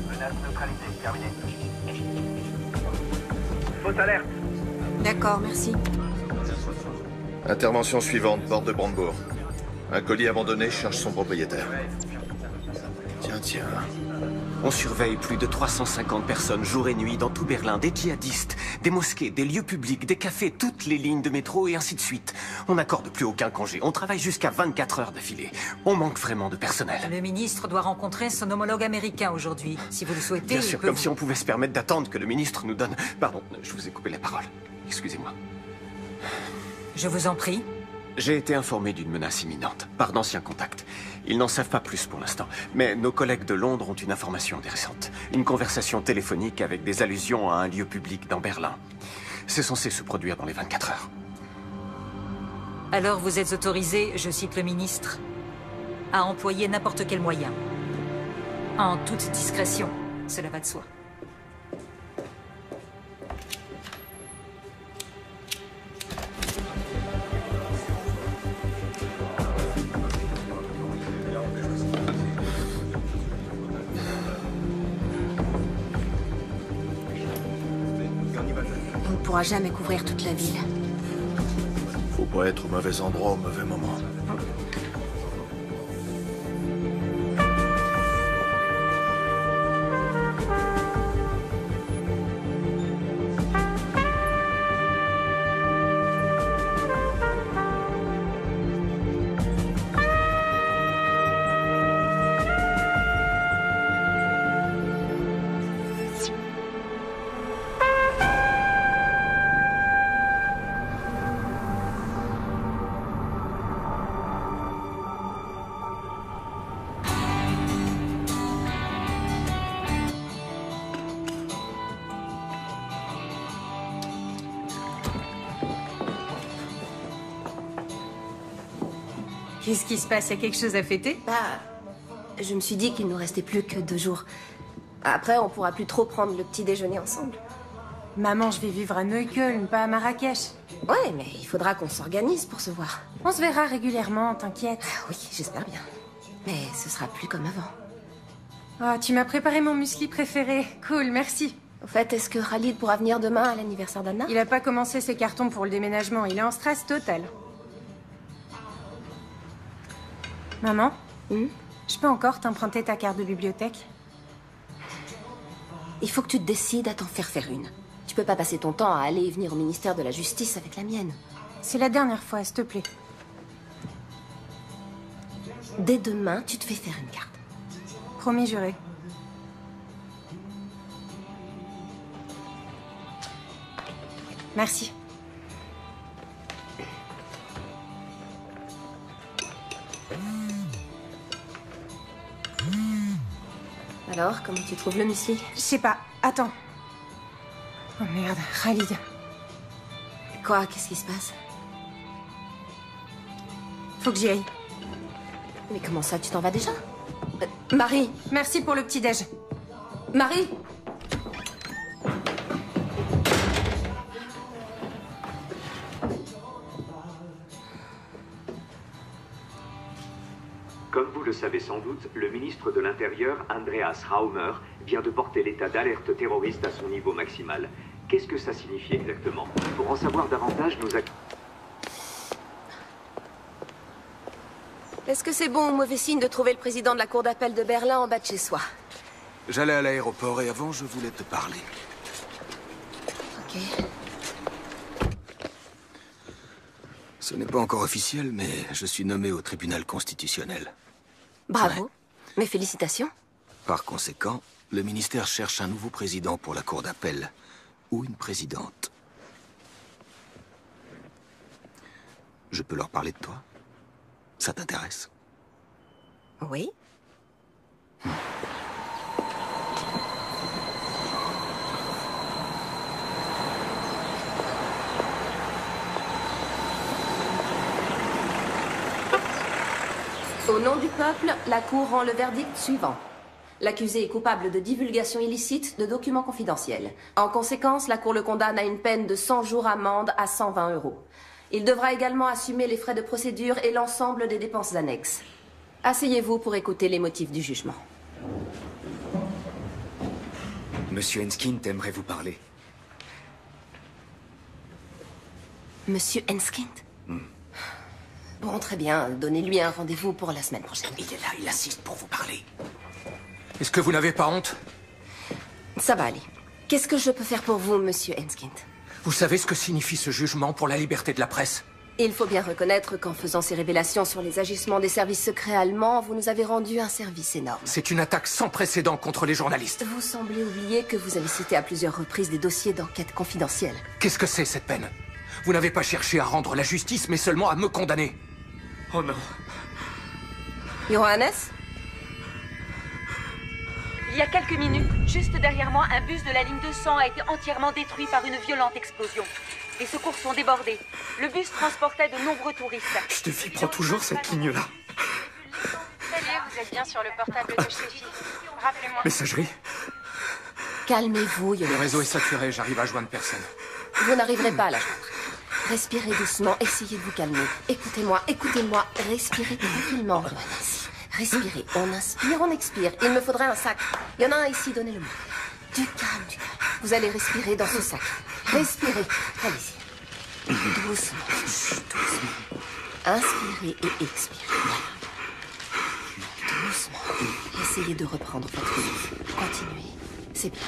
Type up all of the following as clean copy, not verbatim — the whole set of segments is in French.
Menace neutralisée, terminé. Fausse alerte. D'accord, merci. Intervention suivante, porte de Brandebourg. Un colis abandonné cherche son propriétaire. Tiens. On surveille plus de 350 personnes jour et nuit dans tout Berlin, des djihadistes, des mosquées, des lieux publics, des cafés, toutes les lignes de métro et ainsi de suite. On n'accorde plus aucun congé, on travaille jusqu'à 24 heures d'affilée. On manque vraiment de personnel. Le ministre doit rencontrer son homologue américain aujourd'hui. Si vous le souhaitez, Bien sûr, comme si on pouvait se permettre d'attendre que le ministre nous donne... Pardon, je vous ai coupé la parole. Excusez-moi. Je vous en prie. J'ai été informé d'une menace imminente, par d'anciens contacts. Ils n'en savent pas plus pour l'instant, mais nos collègues de Londres ont une information intéressante. Une conversation téléphonique avec des allusions à un lieu public dans Berlin. C'est censé se produire dans les 24 heures. Alors vous êtes autorisé, je cite le ministre, à employer n'importe quel moyen. En toute discrétion, cela va de soi. On ne pourra jamais couvrir toute la ville. Faut pas être au mauvais endroit au mauvais moment. Qu'est-ce qui se passe? Il y a quelque chose à fêter? Je me suis dit qu'il nous restait plus que 2 jours. Après, on pourra plus trop prendre le petit déjeuner ensemble. Maman, je vais vivre à Neukölln, pas à Marrakech. Ouais, mais il faudra qu'on s'organise pour se voir. On se verra régulièrement, t'inquiète. Oui, j'espère bien. Mais ce sera plus comme avant. Ah, tu m'as préparé mon muesli préféré. Cool, merci. Au fait, est-ce que Khalid pourra venir demain à l'anniversaire d'Anna? Il a pas commencé ses cartons pour le déménagement, il est en stress total. Maman, je peux encore t'emprunter ta carte de bibliothèque? Il faut que tu te décides à t'en faire une. Tu peux pas passer ton temps à aller et venir au ministère de la Justice avec la mienne. C'est la dernière fois, s'il te plaît. Dès demain, tu te fais faire une carte. Promis juré. Merci. Alors, comment tu trouves le muesli? Je sais pas. Attends. Oh merde, Khalid. Quoi? Qu'est-ce qui se passe? Faut que j'y aille. Mais comment ça, tu t'en vas déjà? Marie! Merci pour le petit-déj. Marie! Comme vous le savez sans doute, le ministre de l'Intérieur, Andreas Raumer, vient de porter l'état d'alerte terroriste à son niveau maximal. Qu'est-ce que ça signifie exactement? Pour en savoir davantage, nous... Est-ce que c'est bon ou mauvais signe de trouver le président de la cour d'appel de Berlin en bas de chez soi? J'allais à l'aéroport et avant, je voulais te parler. Ok. Ce n'est pas encore officiel, mais je suis nommé au tribunal constitutionnel. Bravo. Ouais. Mes félicitations. Par conséquent, le ministère cherche un nouveau président pour la cour d'appel. Ou une présidente. Je peux leur parler de toi? Ça t'intéresse? Oui. Au nom du peuple, la Cour rend le verdict suivant. L'accusé est coupable de divulgation illicite de documents confidentiels. En conséquence, la Cour le condamne à une peine de 100 jours amende à 120 €. Il devra également assumer les frais de procédure et l'ensemble des dépenses annexes. Asseyez-vous pour écouter les motifs du jugement. Monsieur Enskind aimerait vous parler. Monsieur Enskind? Bon, très bien. Donnez-lui un rendez-vous pour la semaine prochaine. Il est là, il insiste pour vous parler. Est-ce que vous n'avez pas honte? Ça va aller. Qu'est-ce que je peux faire pour vous, monsieur Enskind? Vous savez ce que signifie ce jugement pour la liberté de la presse? Il faut bien reconnaître qu'en faisant ces révélations sur les agissements des services secrets allemands, vous nous avez rendu un service énorme. C'est une attaque sans précédent contre les journalistes. Vous semblez oublier que vous avez cité à plusieurs reprises des dossiers d'enquête confidentielle. Qu'est-ce que c'est, cette peine? Vous n'avez pas cherché à rendre la justice, mais seulement à me condamner. Oh non. Johannes? Il y a quelques minutes, juste derrière moi, un bus de la ligne 200 a été entièrement détruit par une violente explosion. Les secours sont débordés. Le bus transportait de nombreux touristes. Steffi prend toujours cette ligne-là. Salut, vous êtes bien sur le portable de Steffi. Rappelez-moi. Messagerie? Calmez-vous, Le Johannes. réseau est saturé, j'arrive à joindre personne. Vous n'arriverez pas à la joindre. Respirez doucement, essayez de vous calmer. Écoutez-moi, écoutez-moi. Respirez tranquillement, Johannes. Respirez. On inspire, on expire. Il me faudrait un sac. Il y en a un ici, donnez-le-moi. Du calme, du calme. Vous allez respirer dans ce sac. Respirez. Allez-y. Doucement. Doucement. Inspirez et expirez. Voilà. Doucement. Essayez de reprendre votre vie. Continuez. C'est bien.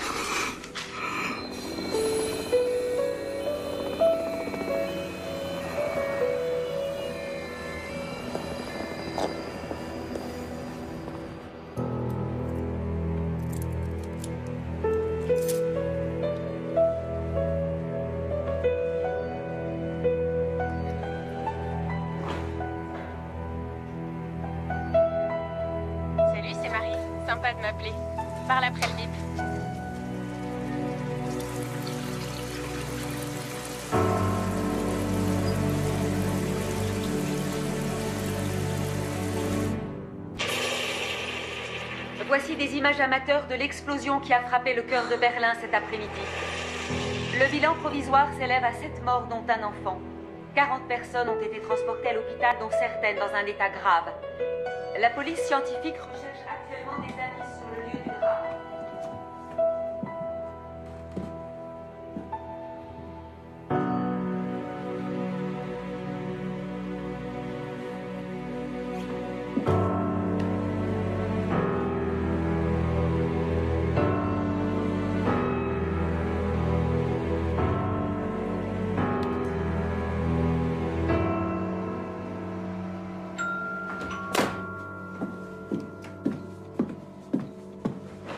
Salut, c'est Marie. Sympa de m'appeler. Parle après le bip. Voici des images amateurs de l'explosion qui a frappé le cœur de Berlin cet après-midi. Le bilan provisoire s'élève à 7 morts, dont un enfant. 40 personnes ont été transportées à l'hôpital, dont certaines dans un état grave. La police scientifique recherche actuellement des indices sur le lieu du drame.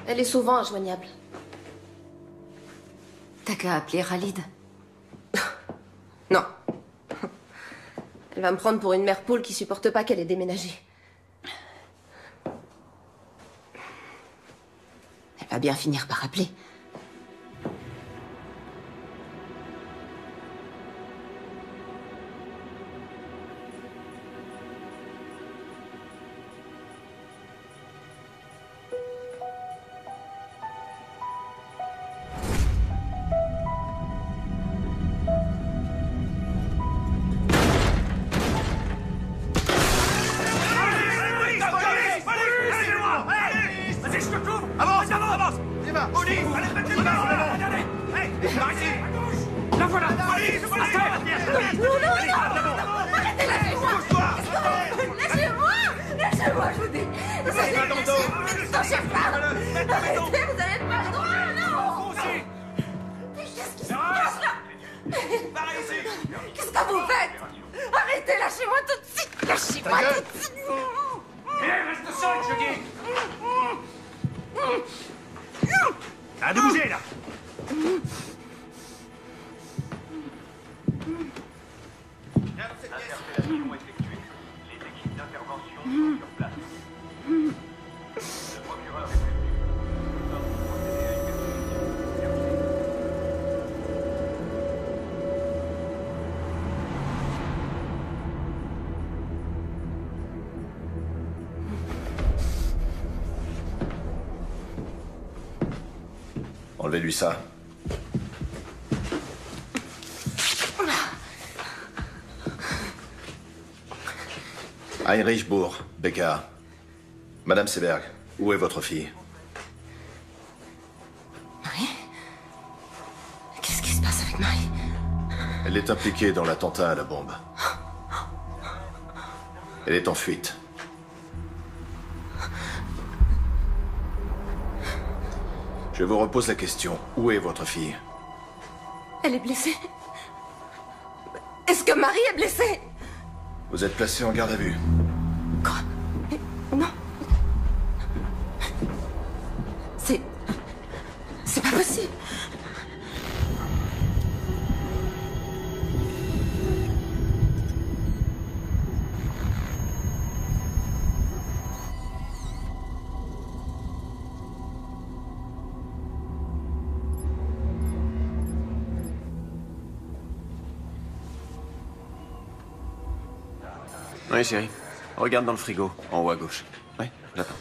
Elle est souvent injoignable. T'as qu'à appeler Khalid. Non. Elle va me prendre pour une mère poule qui supporte pas qu'elle ait déménagé. Elle va bien finir par appeler. Qu'est-ce que vous faites? Arrêtez, lâchez-moi tout de suite. Lâchez-moi tout de suite. Reste seul, je dis. À de bouger, là. Interpellation effectuée. Les équipes d'intervention sont sur place. Le procureur est prévenu. Nous allons procéder à une perquisition. Enlevez-lui ça. Heinrich Bourg, BK. Madame Seberg, où est votre fille? Marie? Qu'est-ce qui se passe avec Marie? Elle est impliquée dans l'attentat à la bombe. Elle est en fuite. Je vous repose la question. Où est votre fille? Elle est blessée. Est-ce que Marie est blessée? Vous êtes placé en garde à vue. Quoi? Non. C'est pas possible. Oui, chérie. Regarde dans le frigo, en haut à gauche. Oui, j'attends.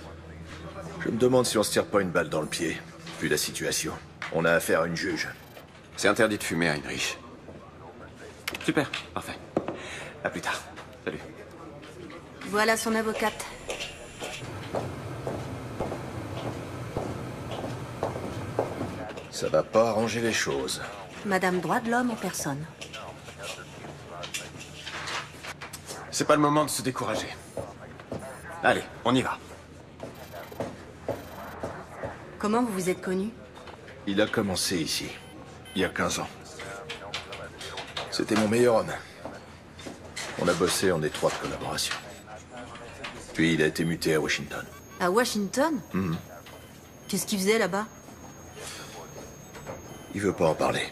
Je me demande si on se tire pas une balle dans le pied, vu la situation. On a affaire à une juge. C'est interdit de fumer, Heinrich. Super, parfait. À plus tard. Salut. Voilà son avocate. Ça va pas arranger les choses. Madame droit de l'homme en personne. C'est pas le moment de se décourager. Allez, on y va. Comment vous vous êtes connus? Il a commencé ici, il y a 15 ans. C'était mon meilleur homme. On a bossé en étroite collaboration. Puis il a été muté à Washington. À Washington? Qu'est-ce qu'il faisait là-bas? Il veut pas en parler.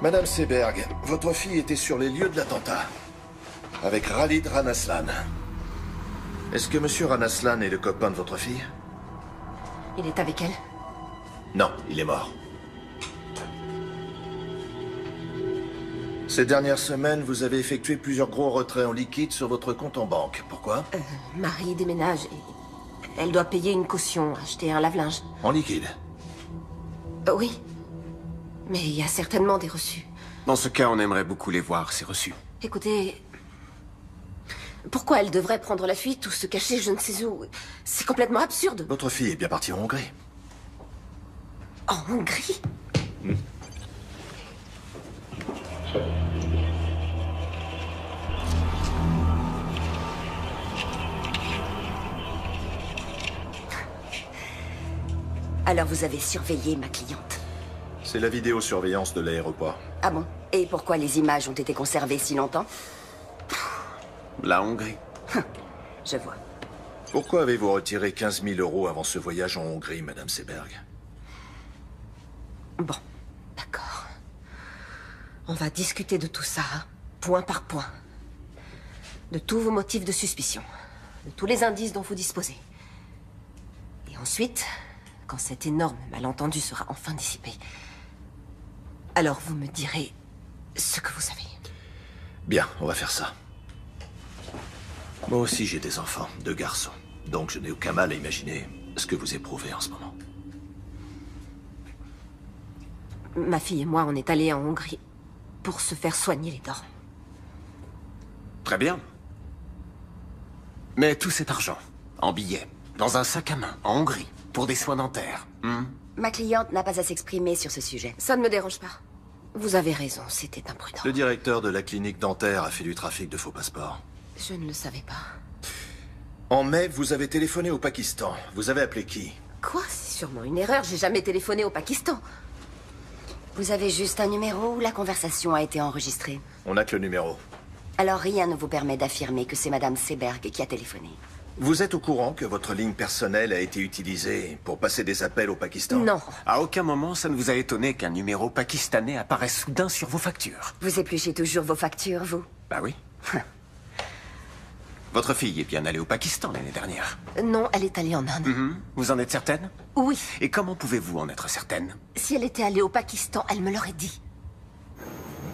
Madame Seberg, votre fille était sur les lieux de l'attentat. Avec Khalid Ranaslan. Est-ce que Monsieur Ranaslan est le copain de votre fille? Il est avec elle? Non, il est mort. Ces dernières semaines, vous avez effectué plusieurs gros retraits en liquide sur votre compte en banque. Pourquoi? Marie déménage et elle doit payer une caution, acheter un lave-linge. En liquide? Oui. Mais il y a certainement des reçus. Dans ce cas, on aimerait beaucoup les voir, ces reçus. Écoutez... Pourquoi elle devrait prendre la fuite ou se cacher je ne sais où? C'est complètement absurde. Votre fille est bien partie en Hongrie. En Hongrie? Alors vous avez surveillé ma cliente? C'est la vidéosurveillance de l'aéroport. Ah bon? Et pourquoi les images ont été conservées si longtemps? La Hongrie. Je vois. Pourquoi avez-vous retiré 15 000 € avant ce voyage en Hongrie, Madame Seberg? Bon, d'accord. On va discuter de tout ça, point par point. De tous vos motifs de suspicion. De tous les indices dont vous disposez. Et ensuite, quand cet énorme malentendu sera enfin dissipé, alors vous me direz ce que vous savez. Bien, on va faire ça. Moi aussi, j'ai des enfants, 2 garçons. Donc je n'ai aucun mal à imaginer ce que vous éprouvez en ce moment. Ma fille et moi, on est allés en Hongrie pour se faire soigner les dents. Très bien. Mais tout cet argent, en billets, dans un sac à main, en Hongrie, pour des soins dentaires. Ma cliente n'a pas à s'exprimer sur ce sujet. Ça ne me dérange pas. Vous avez raison, c'était imprudent. Le directeur de la clinique dentaire a fait du trafic de faux passeports. Je ne le savais pas. En mai, vous avez téléphoné au Pakistan. Vous avez appelé qui? Quoi? C'est sûrement une erreur. J'ai jamais téléphoné au Pakistan. Vous avez juste un numéro où la conversation a été enregistrée? On n'a que le numéro. Alors rien ne vous permet d'affirmer que c'est Madame Seberg qui a téléphoné. Vous êtes au courant que votre ligne personnelle a été utilisée pour passer des appels au Pakistan? Non. À aucun moment, ça ne vous a étonné qu'un numéro pakistanais apparaisse soudain sur vos factures? Vous épluchez toujours vos factures, vous? Bah oui. Votre fille est bien allée au Pakistan l'année dernière. Non, elle est allée en Inde. Vous en êtes certaine? Oui. Et comment pouvez-vous en être certaine? Si elle était allée au Pakistan, elle me l'aurait dit.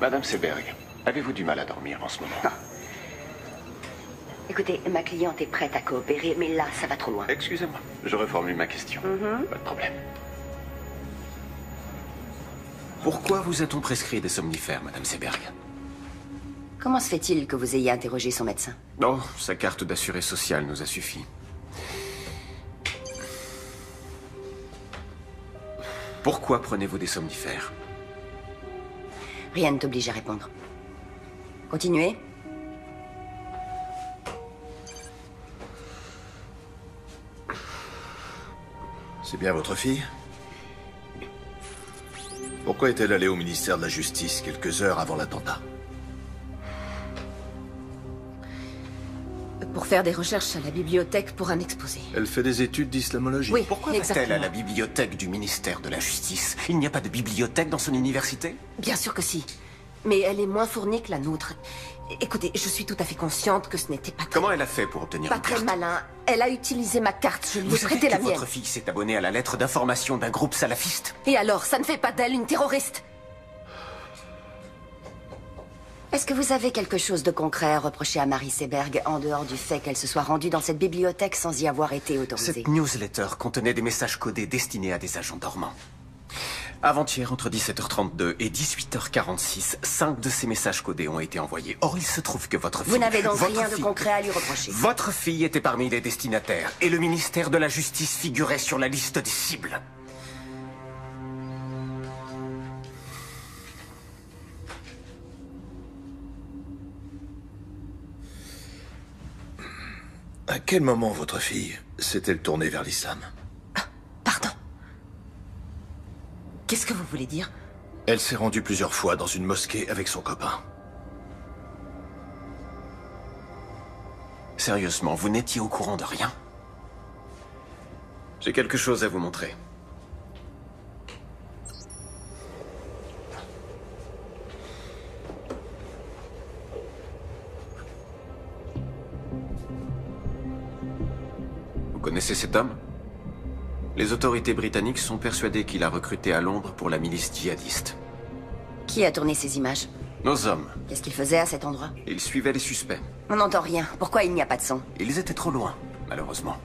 Madame Seberg, avez-vous du mal à dormir en ce moment? Écoutez, ma cliente est prête à coopérer, mais là, ça va trop loin. Excusez-moi, je reformule ma question. Pas de problème. Pourquoi vous a-t-on prescrit des somnifères, Madame Seberg? Comment se fait-il que vous ayez interrogé son médecin? Oh, sa carte d'assuré social nous a suffi. Pourquoi prenez-vous des somnifères? Rien ne t'oblige à répondre. Continuez. C'est bien votre fille? Pourquoi est-elle allée au ministère de la Justice quelques heures avant l'attentat? Pour faire des recherches à la bibliothèque pour un exposé. Elle fait des études d'islamologie. Oui, Pourquoi va-t-elle à la bibliothèque du ministère de la Justice? Il n'y a pas de bibliothèque dans son université? Bien sûr que si. Mais elle est moins fournie que la nôtre. Écoutez, je suis tout à fait consciente que ce n'était pas très... Comment elle a fait pour obtenir Pas une très carte? malin. Elle a utilisé ma carte, je lui ai Vous savez prêté que la mienne. votre fille s'est abonnée à la lettre d'information d'un groupe salafiste? Et alors, ça ne fait pas d'elle une terroriste? Est-ce que vous avez quelque chose de concret à reprocher à Marie Seberg, en dehors du fait qu'elle se soit rendue dans cette bibliothèque sans y avoir été autorisée? Cette newsletter contenait des messages codés destinés à des agents dormants. Avant-hier, entre 17h32 et 18h46, 5 de ces messages codés ont été envoyés. Or, il se trouve que votre fille... Vous n'avez donc votre rien de fille- concret à lui reprocher? Votre fille était parmi les destinataires, et le ministère de la Justice figurait sur la liste des cibles. À quel moment votre fille s'est-elle tournée vers l'islam? Qu'est-ce que vous voulez dire? Elle s'est rendue plusieurs fois dans une mosquée avec son copain. Sérieusement, vous n'étiez au courant de rien? J'ai quelque chose à vous montrer. Vous connaissez cet homme? Les autorités britanniques sont persuadées qu'il a recruté à Londres pour la milice djihadiste. Qui a tourné ces images? Nos hommes. Qu'est-ce qu'ils faisaient à cet endroit? Ils suivaient les suspects. On n'entend rien. Pourquoi il n'y a pas de son? Ils étaient trop loin, malheureusement.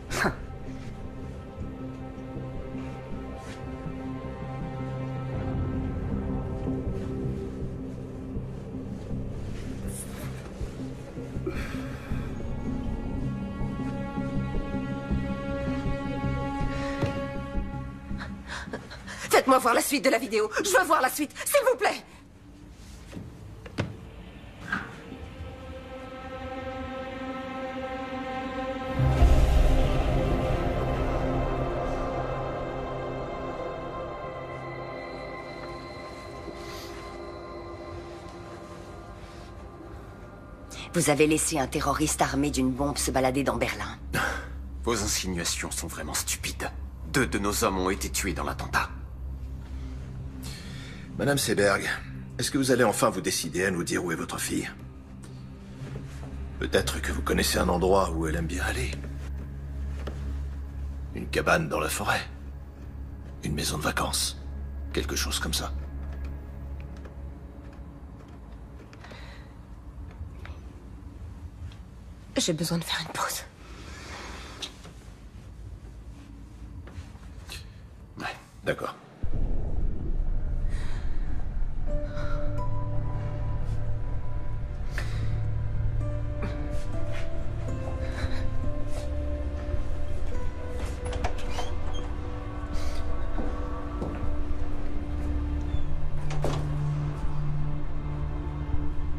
Faites-moi voir la suite de la vidéo. Je veux voir la suite, s'il vous plaît. Vous avez laissé un terroriste armé d'une bombe se balader dans Berlin. Vos insinuations sont vraiment stupides. 2 de nos hommes ont été tués dans l'attentat. Madame Seberg, est-ce que vous allez enfin vous décider à nous dire où est votre fille? Peut-être que vous connaissez un endroit où elle aime bien aller. Une cabane dans la forêt. Une maison de vacances. Quelque chose comme ça. J'ai besoin de faire une pause. Ouais, d'accord.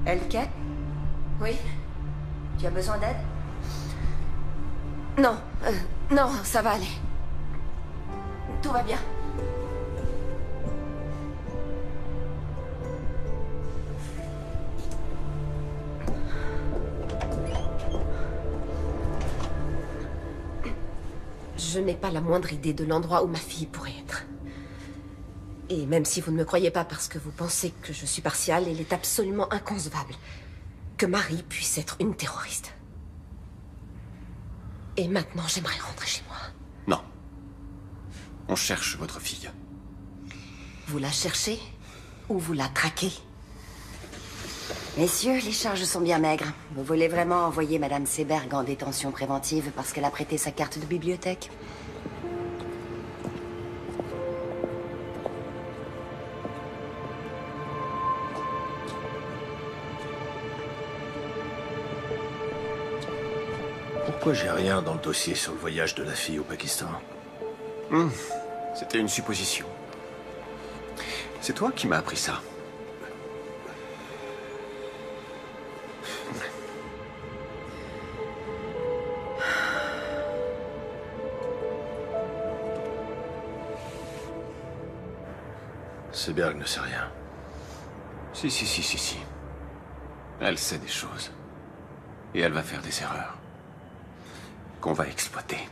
Elke? Oui? Tu as besoin d'aide? Non, non, ça va aller. Tout va bien. Je n'ai pas la moindre idée de l'endroit où ma fille pourrait être. Et même si vous ne me croyez pas parce que vous pensez que je suis partiale, il est absolument inconcevable que Marie puisse être une terroriste. Et maintenant, j'aimerais rentrer chez moi. Non. On cherche votre fille. Vous la cherchez ou vous la traquez? Messieurs, les charges sont bien maigres. Vous voulez vraiment envoyer Madame Seberg en détention préventive parce qu'elle a prêté sa carte de bibliothèque? Pourquoi j'ai rien dans le dossier sur le voyage de la fille au Pakistan? C'était une supposition. C'est toi qui m'as appris ça. Seberg ne sait rien. Si. Elle sait des choses. Et elle va faire des erreurs. Qu'on va exploiter.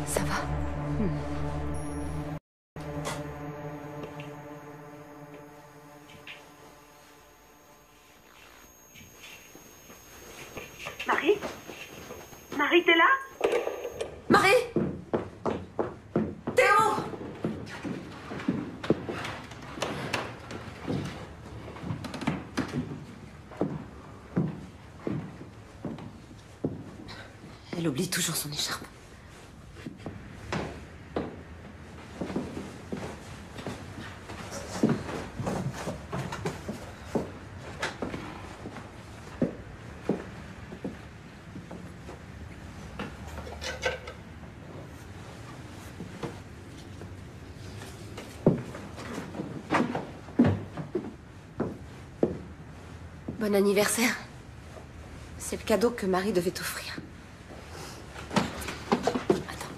Ça va? Marie? Marie, t'es là? Marie! Théo! Elle oublie toujours son écharpe. Bon anniversaire. C'est le cadeau que Marie devait t'offrir. Attends.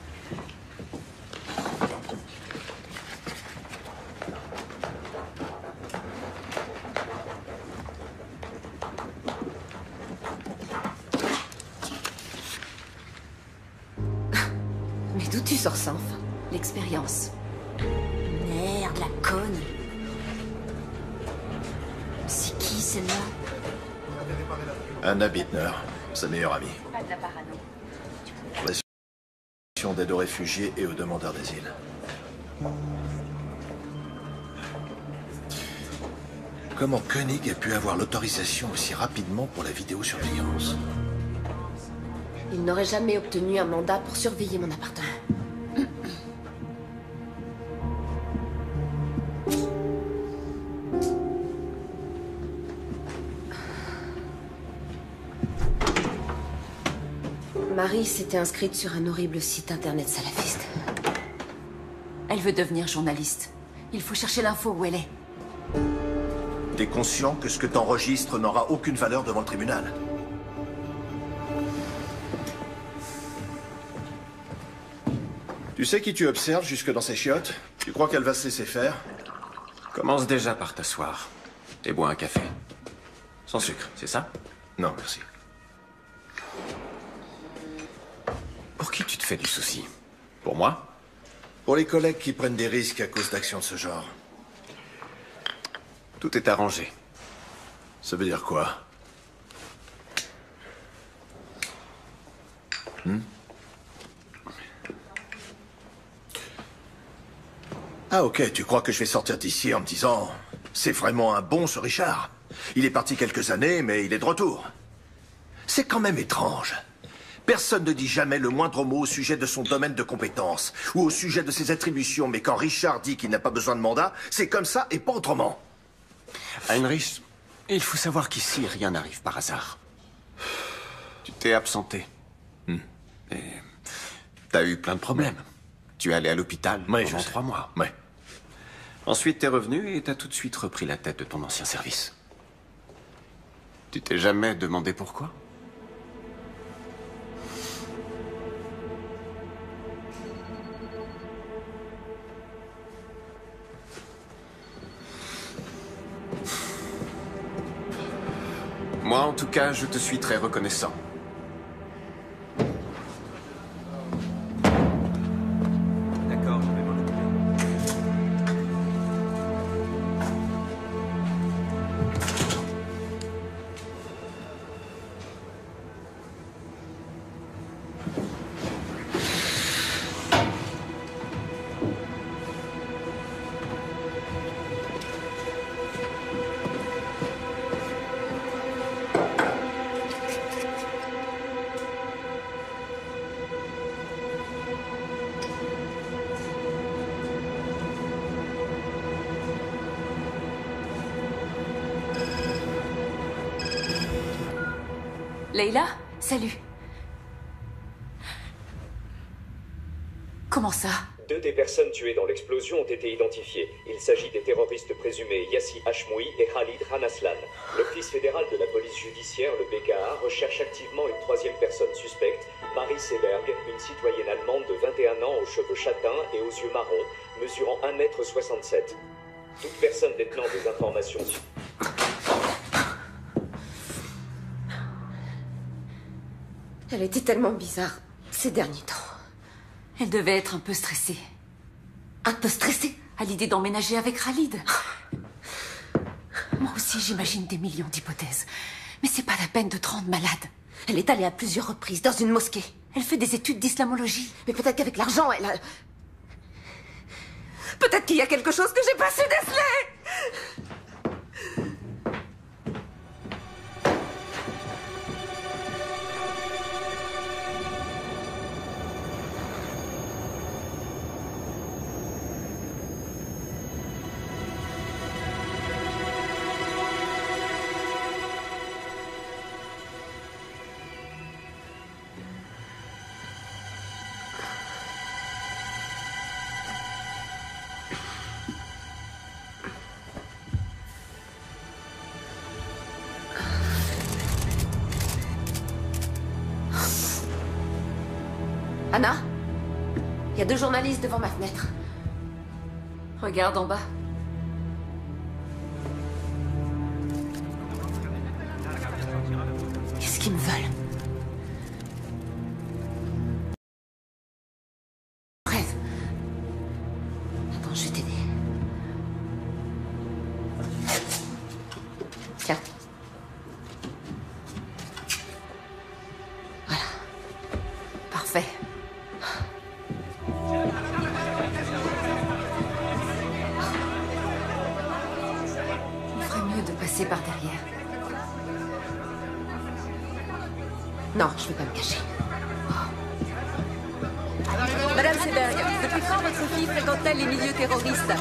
Mais d'où tu sors ça, enfin? L'expérience. Merde, la conne. C'est qui, celle-là? Anna Bittner, sa meilleure amie. Pas de la parano. Relation d'aide aux réfugiés et aux demandeurs d'asile. Comment Koenig a pu avoir l'autorisation aussi rapidement pour la vidéosurveillance? Il n'aurait jamais obtenu un mandat pour surveiller mon appartement. Marie s'était inscrite sur un horrible site internet salafiste. Elle veut devenir journaliste. Il faut chercher l'info où elle est. T'es conscient que ce que t'enregistres n'aura aucune valeur devant le tribunal? Tu sais qui tu observes jusque dans ses chiottes? Tu crois qu'elle va se laisser faire? Commence déjà par t'asseoir. Et bois un café. Sans sucre, c'est ça? Non, merci. Pour qui tu te fais du souci? Pour moi? Pour les collègues qui prennent des risques à cause d'actions de ce genre. Tout est arrangé. Ça veut dire quoi? Ah ok, tu crois que je vais sortir d'ici en me disant « C'est vraiment un bon ce Richard. Il est parti quelques années, mais il est de retour. » C'est quand même étrange. Personne ne dit jamais le moindre mot au sujet de son domaine de compétence ou au sujet de ses attributions, mais quand Richard dit qu'il n'a pas besoin de mandat, c'est comme ça et pas autrement. Heinrich, il faut savoir qu'ici, rien n'arrive par hasard. Tu t'es absenté. Et t'as eu plein de problèmes. Tu es allé à l'hôpital pendant 3 mois. Ouais. Ensuite, t'es revenu et t'as tout de suite repris la tête de ton ancien service. Tu t'es jamais demandé pourquoi? Moi, en tout cas, je te suis très reconnaissant. D'accord, je vais m'en occuper. Leila, salut. Comment ça? 2 des personnes tuées dans l'explosion ont été identifiées. Il s'agit des terroristes présumés Yassi Hashmoui et Khalid Ranaslan. L'Office fédéral de la police judiciaire, le BKA, recherche activement une 3e personne suspecte, Marie Seberg, une citoyenne allemande de 21 ans aux cheveux châtains et aux yeux marrons, mesurant 1,67 m. Toute personne détenant des informations... Elle était tellement bizarre ces derniers temps. Elle devait être un peu stressée. Un peu stressée? À l'idée d'emménager avec Khalid. Moi aussi, j'imagine des millions d'hypothèses. Mais c'est pas la peine de te rendre malade. Elle est allée à plusieurs reprises dans une mosquée. Elle fait des études d'islamologie. Mais peut-être qu'avec l'argent, elle a... Peut-être qu'il y a quelque chose que j'ai pas su déceler! Anna? Il y a 2 journalistes devant ma fenêtre. Regarde en bas. Qu'est-ce qu'ils me veulent? Rêve. Attends, je vais t'aider. Tiens. Voilà. Parfait. Par derrière. Non, je ne vais pas me cacher. Madame Seberg, depuis quand votre fille fréquente-t-elle les milieux terroristes?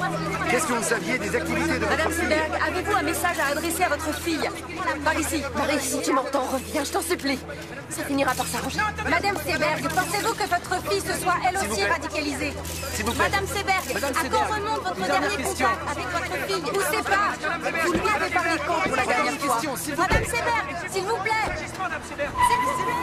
Qu'est-ce que vous saviez des activités de Madame votre fille? Seberg, avez-vous un message à adresser à votre fille? Par ici. Marie, si tu m'entends, reviens, je t'en supplie. Ça finira par s'arranger. Madame Seberg, pensez-vous que votre fille se soit elle aussi radicalisée? Madame Seberg, à quand remonte votre dernier contact avec votre fille? Poussez pas. Vous lui avez parlé quand pour la dernière fois? Madame Seberg, s'il vous plaît. S'il vous plaît.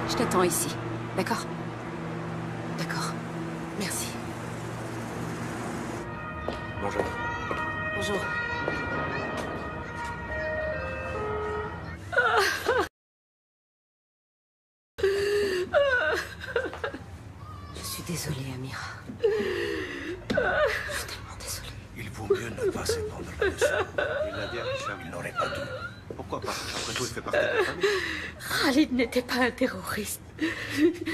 Je t'attends ici, d'accord? D'accord. Merci. Bonjour. Bonjour. Je suis désolée, Amira. Je suis tellement désolée. Il vaut mieux ne pas s'étendre là-dessus. Il l'a dit à Richard. Il n'aurait pas dû. Pourquoi pas? Après tout, il fait partie de la famille. Khalid n'était pas un terroriste.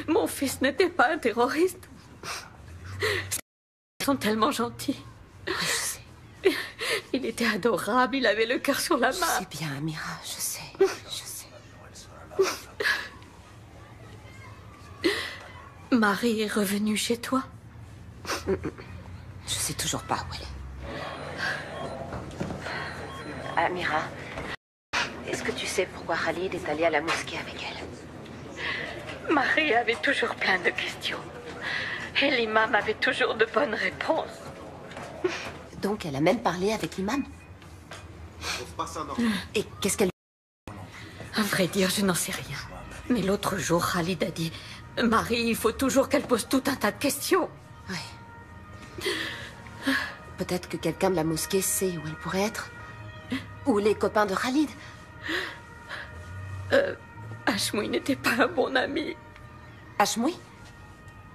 Mon fils n'était pas un terroriste. Ils sont tellement gentils. Oui, je sais. Il était adorable, il avait le cœur sur la main. Je sais bien, Amira, je sais. Je sais. Marie est revenue chez toi? Je sais toujours pas où elle est. Amira, est-ce que tu sais pourquoi Khalid est allé à la mosquée avec elle? Marie avait toujours plein de questions. Et l'imam avait toujours de bonnes réponses. Donc elle a même parlé avec l'imam? Et qu'est-ce qu'elle... À vrai dire, je n'en sais rien. Mais l'autre jour, Khalid a dit... Marie, il faut toujours qu'elle pose tout un tas de questions. Ouais. Peut-être que quelqu'un de la mosquée sait où elle pourrait être. Ou les copains de Khalid. Hashmoui n'était pas un bon ami. Hashmoui?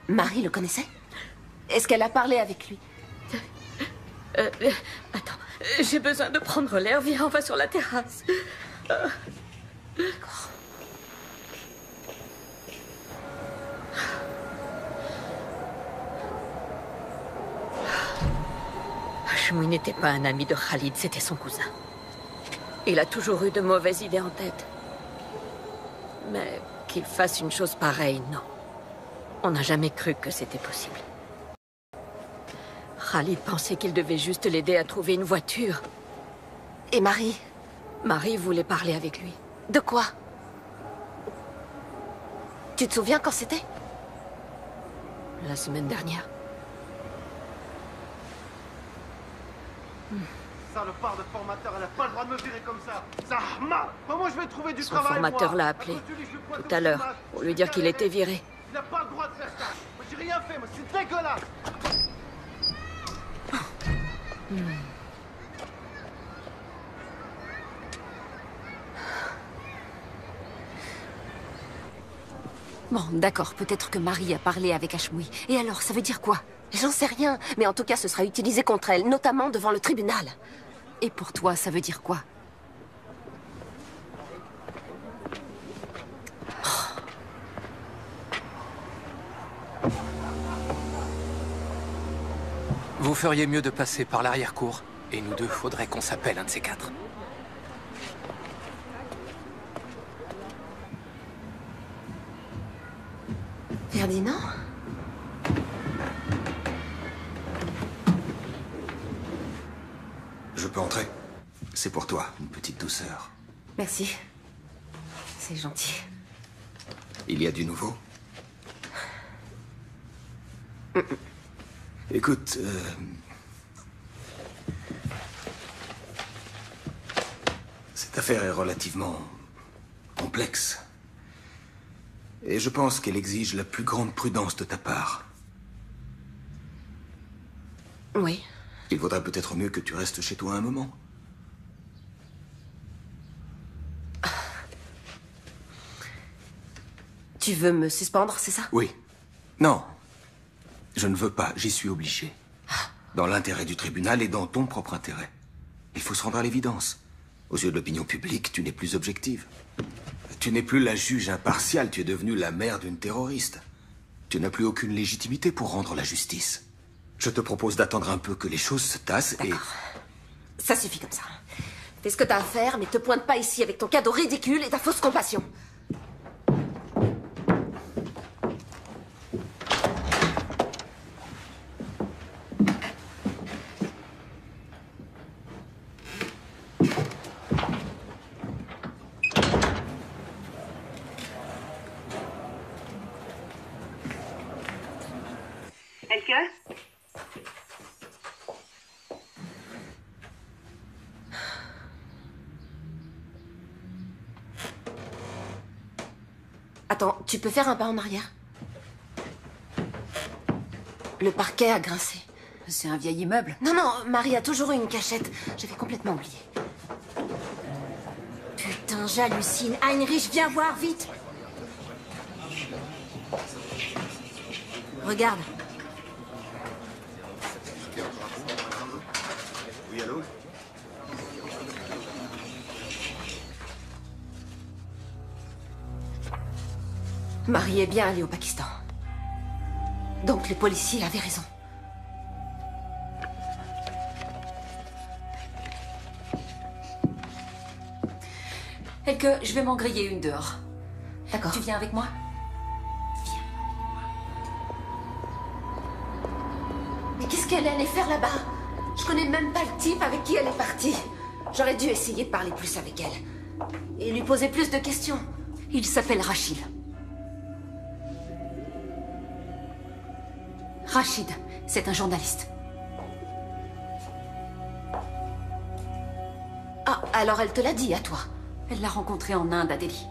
Marie le connaissait? Est-ce qu'elle a parlé avec lui? Attends, j'ai besoin de prendre l'air. Viens, on va sur la terrasse. D'accord. Hashmoui n'était pas un ami de Khalid, c'était son cousin. Il a toujours eu de mauvaises idées en tête. Mais qu'il fasse une chose pareille, non. On n'a jamais cru que c'était possible. Khalid pensait qu'il devait juste l'aider à trouver une voiture. Et Marie? Marie voulait parler avec lui. De quoi? Tu te souviens quand c'était? La semaine dernière. Salopard de formateur, elle a pas le droit de me virer comme ça. Zahma! Comment je vais trouver du travail, Son formateur l'a appelé tout à l'heure pour lui dire qu'il était viré. Il n'a pas le droit de faire ça. Moi, j'ai rien fait, moi, c'est dégueulasse. Bon, d'accord, peut-être que Marie a parlé avec Hashmoui. Et alors, ça veut dire quoi? J'en sais rien, mais en tout cas, ce sera utilisé contre elle, notamment devant le tribunal. Et pour toi, ça veut dire quoi? Vous feriez mieux de passer par l'arrière-cour. Et nous deux, faudrait qu'on s'appelle un de ces quatre. Ferdinand? Je peux entrer? C'est pour toi, une petite douceur. Merci. C'est gentil. Il y a du nouveau? Écoute, cette affaire est relativement complexe. Et je pense qu'elle exige la plus grande prudence de ta part. Oui. Il vaudrait peut-être mieux que tu restes chez toi un moment. Tu veux me suspendre, c'est ça? Oui. Non. Je ne veux pas, j'y suis obligé. Dans l'intérêt du tribunal et dans ton propre intérêt. Il faut se rendre à l'évidence. Aux yeux de l'opinion publique, tu n'es plus objective. Tu n'es plus la juge impartiale, tu es devenue la mère d'une terroriste. Tu n'as plus aucune légitimité pour rendre la justice. Je te propose d'attendre un peu que les choses se tassent et... Ça suffit comme ça. Fais ce que t'as à faire, mais te pointe pas ici avec ton cadeau ridicule et ta fausse compassion. Attends, tu peux faire un pas en arrière? Le parquet a grincé. C'est un vieil immeuble. Non, non, Marie a toujours eu une cachette. J'avais complètement oublié. Putain, j'hallucine. Heinrich, viens voir, vite. Regarde. Oui, allô? Marie est bien allée au Pakistan. Donc les policiers avaient raison. Elke, je vais m'en griller une dehors. D'accord. Tu viens avec moi? Mais qu'est-ce qu'elle allait faire là-bas? Je connais même pas le type avec qui elle est partie. J'aurais dû essayer de parler plus avec elle. Et lui poser plus de questions. Il s'appelle Rachid. Rachid, c'est un journaliste. Ah, alors elle te l'a dit à toi? Elle l'a rencontré en Inde, à Delhi.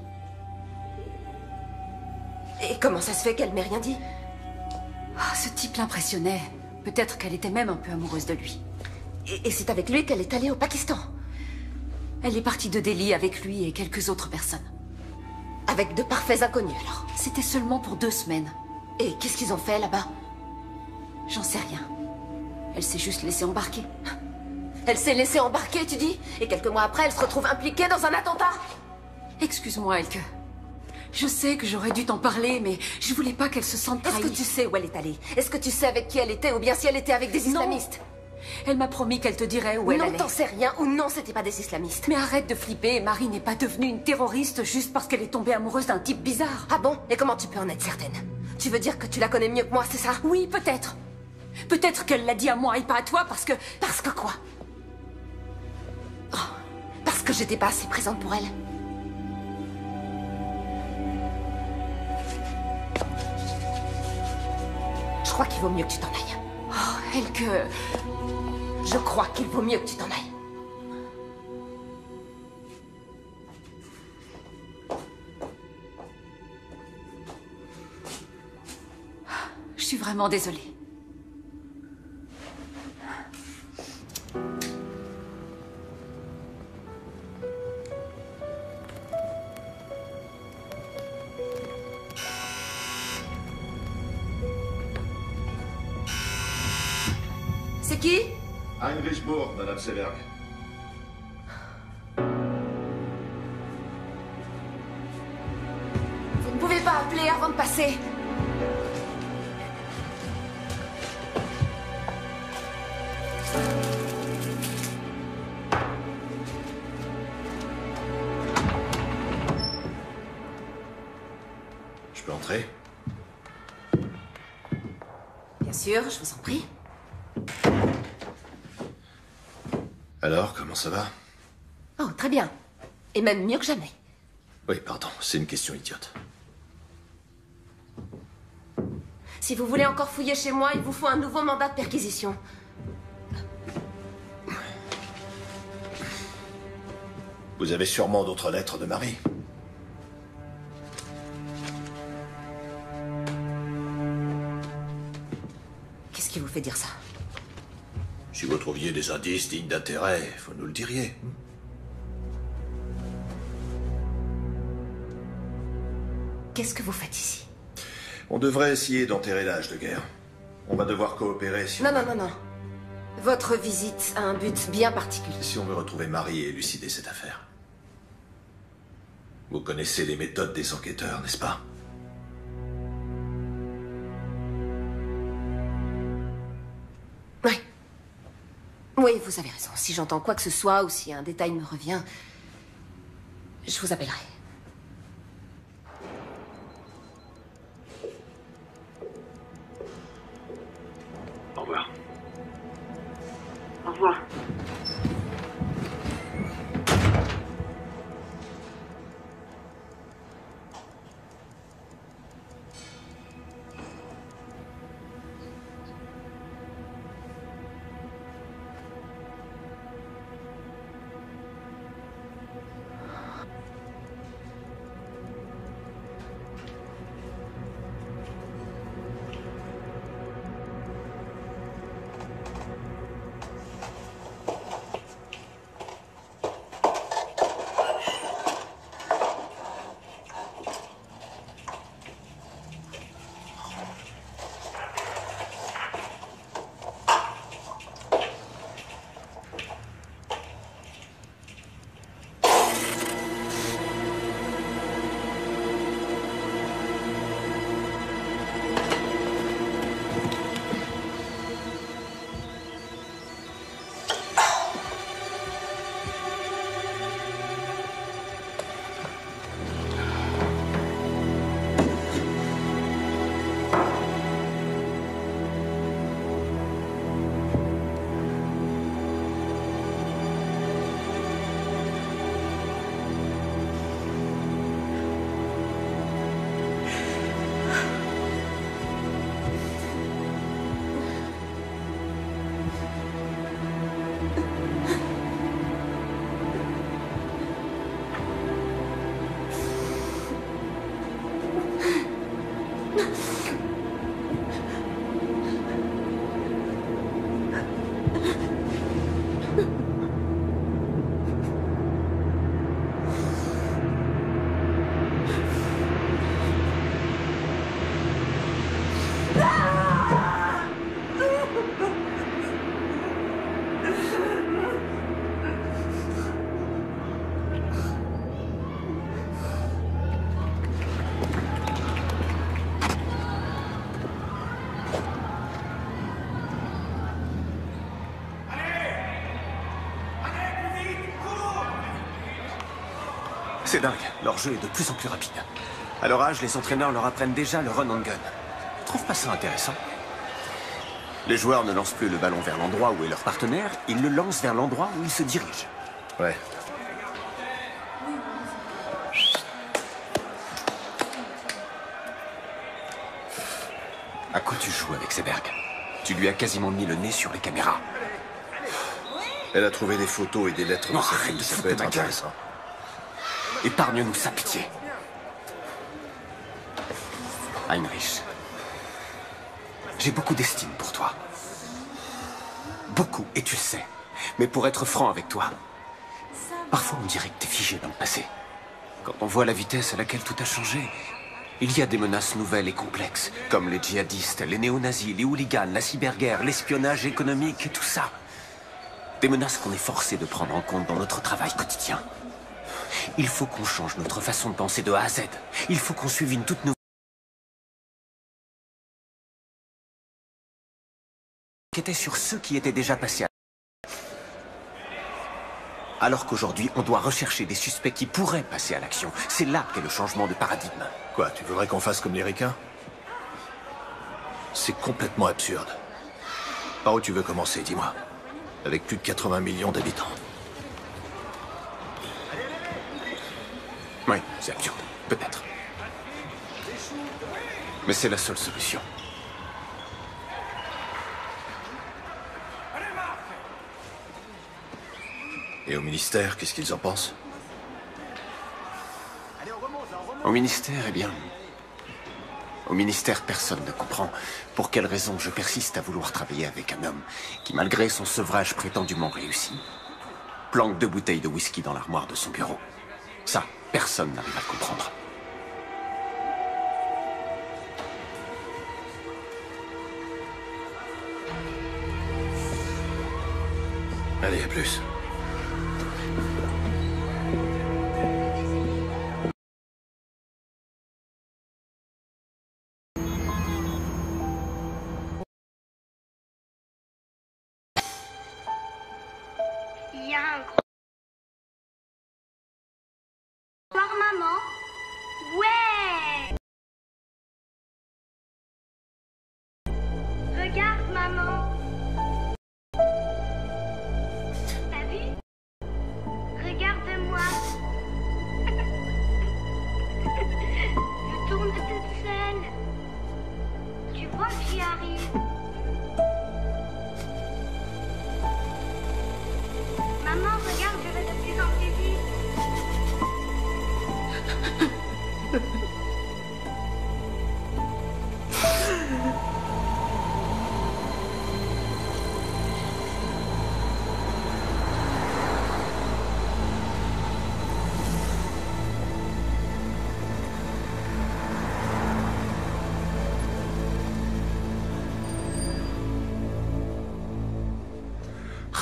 Et comment ça se fait qu'elle m'ait rien dit? Ah, ce type l'impressionnait. Peut-être qu'elle était même un peu amoureuse de lui. Et c'est avec lui qu'elle est allée au Pakistan? Elle est partie de Delhi avec lui et quelques autres personnes. Avec de parfaits inconnus, alors? C'était seulement pour 2 semaines. Et qu'est-ce qu'ils ont fait là-bas? J'en sais rien. Elle s'est juste laissée embarquer. Elle s'est laissée embarquer, tu dis? Et quelques mois après, elle se retrouve impliquée dans un attentat? Excuse-moi, Elke. Je sais que j'aurais dû t'en parler, mais je voulais pas qu'elle se sente trahie. Est-ce que tu sais où elle est allée? Est-ce que tu sais avec qui elle était, ou bien si elle était avec des islamistes? Elle m'a promis qu'elle te dirait où elle allait. Non, t'en sais rien, ou non, c'était pas des islamistes. Mais arrête de flipper, Marie n'est pas devenue une terroriste juste parce qu'elle est tombée amoureuse d'un type bizarre. Ah bon? Et comment tu peux en être certaine? Tu veux dire que tu la connais mieux que moi, c'est ça? Oui, peut-être. Peut-être qu'elle l'a dit à moi et pas à toi parce que... Parce que quoi? Oh, parce que j'étais pas assez présente pour elle. Je crois qu'il vaut mieux que tu t'en ailles. Oh, Elke... Je crois qu'il vaut mieux que tu t'en ailles. Je suis vraiment désolée. C'est qui? Heinrich Bourg, Madame Seberg. Vous ne pouvez pas appeler avant de passer. Je peux entrer? Bien sûr, je vous en prie. Alors, comment ça va? Oh, très bien. Et même mieux que jamais. Oui, pardon, c'est une question idiote. Si vous voulez encore fouiller chez moi, il vous faut un nouveau mandat de perquisition. Vous avez sûrement d'autres lettres de Marie. Qu'est-ce qui vous fait dire ça? Si vous trouviez des indices dignes d'intérêt, vous nous le diriez. Qu'est-ce que vous faites ici? On devrait essayer d'enterrer l'âge de guerre. On va devoir coopérer si Non, non, non, non. Votre visite a un but bien particulier. Si on veut retrouver Marie et élucider cette affaire. Vous connaissez les méthodes des enquêteurs, n'est-ce pas? Oui. Oui, vous avez raison. Si j'entends quoi que ce soit ou si un détail me revient, je vous appellerai. Au revoir. Au revoir. C'est dingue, leur jeu est de plus en plus rapide. À leur âge, les entraîneurs leur apprennent déjà le run and gun. Tu trouves pas ça intéressant? Les joueurs ne lancent plus le ballon vers l'endroit où est leur partenaire, ils le lancent vers l'endroit où ils se dirigent. Ouais. À quoi tu joues avec Seberg? Tu lui as quasiment mis le nez sur les caméras. Elle a trouvé des photos et des lettres de sa arrête fille, de ça foutre peut de être ma gueule. intéressant. Épargne-nous sa pitié. Heinrich, j'ai beaucoup d'estime pour toi. Beaucoup, et tu le sais. Mais pour être franc avec toi, parfois on dirait que t'es figé dans le passé. Quand on voit la vitesse à laquelle tout a changé, il y a des menaces nouvelles et complexes, comme les djihadistes, les néo-nazis, les hooligans, la cyberguerre, l'espionnage économique et tout ça. Des menaces qu'on est forcé de prendre en compte dans notre travail quotidien. Il faut qu'on change notre façon de penser de A à Z. Il faut qu'on suive une toute nouvelle... qui était sur ceux qui étaient déjà passés à... Alors qu'aujourd'hui, on doit rechercher des suspects qui pourraient passer à l'action. C'est là qu'est le changement de paradigme. Quoi, tu voudrais qu'on fasse comme les ricains? C'est complètement absurde. Par où tu veux commencer, dis-moi? Avec plus de 80 millions d'habitants. Oui, c'est absurde. Peut-être. Mais c'est la seule solution. Et au ministère, qu'est-ce qu'ils en pensent? Au ministère, eh bien... Au ministère, personne ne comprend pour quelle raison je persiste à vouloir travailler avec un homme qui, malgré son sevrage prétendument réussi, planque 2 bouteilles de whisky dans l'armoire de son bureau. Ça, personne n'arrive à le comprendre. Allez, à plus. Il y a un gros... Voir maman? Ouais! Regarde maman! T'as vu? Regarde-moi! Je tourne toute seule. Tu vois que j'y arrive. Maman, regarde, je vais de plus en plus vite.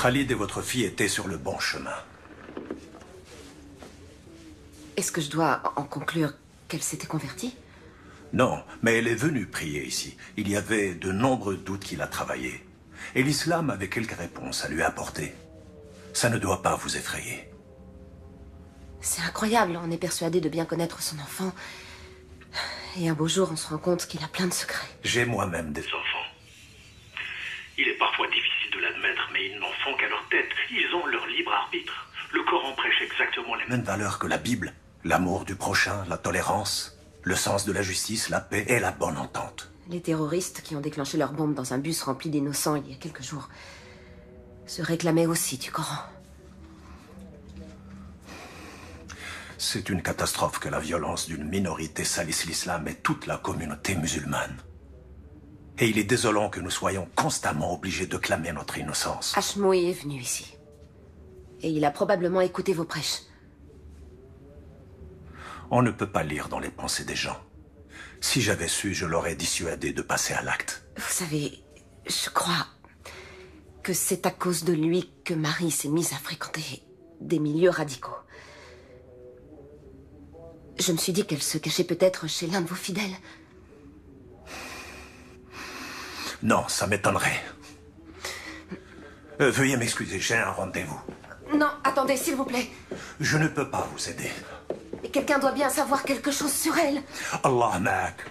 Khalid et votre fille étaient sur le bon chemin. Est-ce que je dois en conclure qu'elle s'était convertie? Non, mais elle est venue prier ici. Il y avait de nombreux doutes qu'il a travaillé. Et l'islam avait quelques réponses à lui apporter. Ça ne doit pas vous effrayer. C'est incroyable, on est persuadé de bien connaître son enfant. Et un beau jour, on se rend compte qu'il a plein de secrets. J'ai moi-même des enfants. Il est parfois difficile de l'admettre, mais ils n'en font qu'à leur tête. Ils ont leur libre arbitre. Le Coran prêche exactement les mêmes valeurs que la Bible. L'amour du prochain, la tolérance, le sens de la justice, la paix et la bonne entente. Les terroristes qui ont déclenché leur bombe dans un bus rempli d'innocents il y a quelques jours se réclamaient aussi du Coran. C'est une catastrophe que la violence d'une minorité salisse l'islam et toute la communauté musulmane. Et il est désolant que nous soyons constamment obligés de clamer notre innocence. Hashmoui est venu ici. Et il a probablement écouté vos prêches. On ne peut pas lire dans les pensées des gens. Si j'avais su, je l'aurais dissuadé de passer à l'acte. Vous savez, je crois que c'est à cause de lui que Marie s'est mise à fréquenter des milieux radicaux. Je me suis dit qu'elle se cachait peut-être chez l'un de vos fidèles. Non, ça m'étonnerait. Veuillez m'excuser, j'ai un rendez-vous. Non, attendez, s'il vous plaît. Je ne peux pas vous aider. Et quelqu'un doit bien savoir quelque chose sur elle. Allah ma'ak.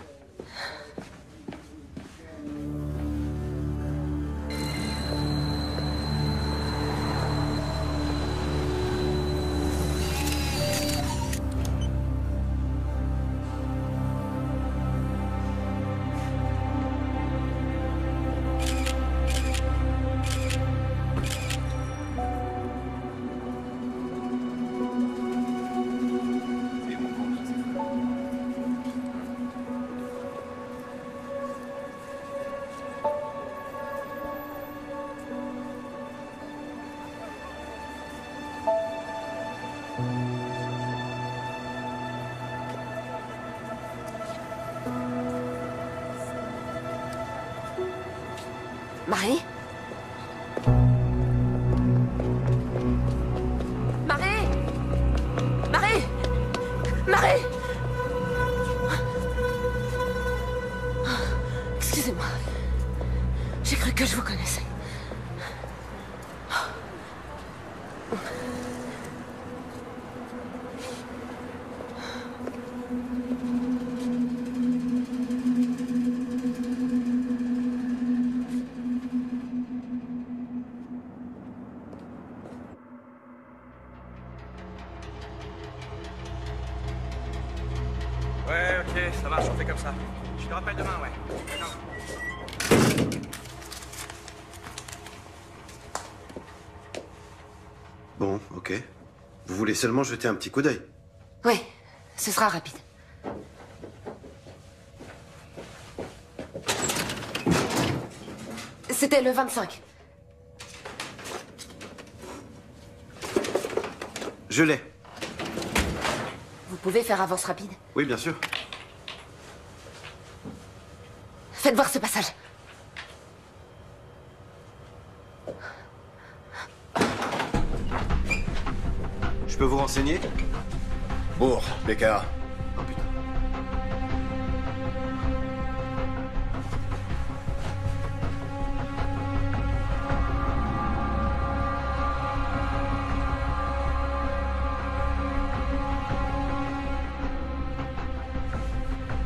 Marie? Marie? Marie? Marie? Excusez-moi. J'ai cru que je vous connaissais. Ouais, ok, ça marche, on fait comme ça. Je te rappelle demain, ouais. Bon, ok. Vous voulez seulement jeter un petit coup d'œil? Oui, ce sera rapide. C'était le 25. Je l'ai. Vous pouvez faire avance rapide? Oui, bien sûr. Faites voir ce passage. Je peux vous renseigner? Bourg, BKA. Oh putain.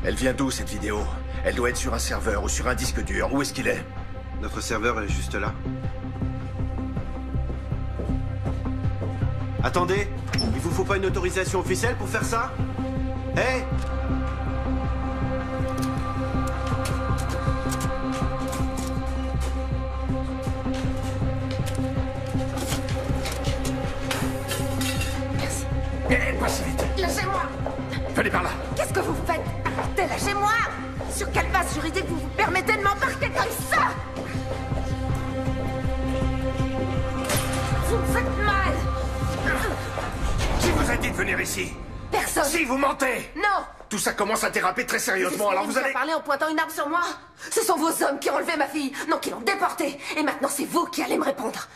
Elle vient d'où, cette vidéo? Elle doit être sur un serveur ou sur un disque dur. Où est-ce qu'il est? Notre serveur est juste là. Attendez, il vous faut pas une autorisation officielle pour faire ça? Hé! Merci. Pas si vite. Lâchez-moi! Venez par là. Qu'est-ce que vous faites? Arrêtez, lâchez-moi! Sur quelle base juridique vous vous permettez de m'embarquer comme ça? Vous me faites mal! Qui vous a dit de venir ici? Personne! Si, vous mentez! Non! Tout ça commence à déraper très sérieusement, alors vous allez... parler en pointant une arme sur moi? Ce sont vos hommes qui ont enlevé ma fille, non, qui l'ont déportée. Et maintenant, c'est vous qui allez me répondre.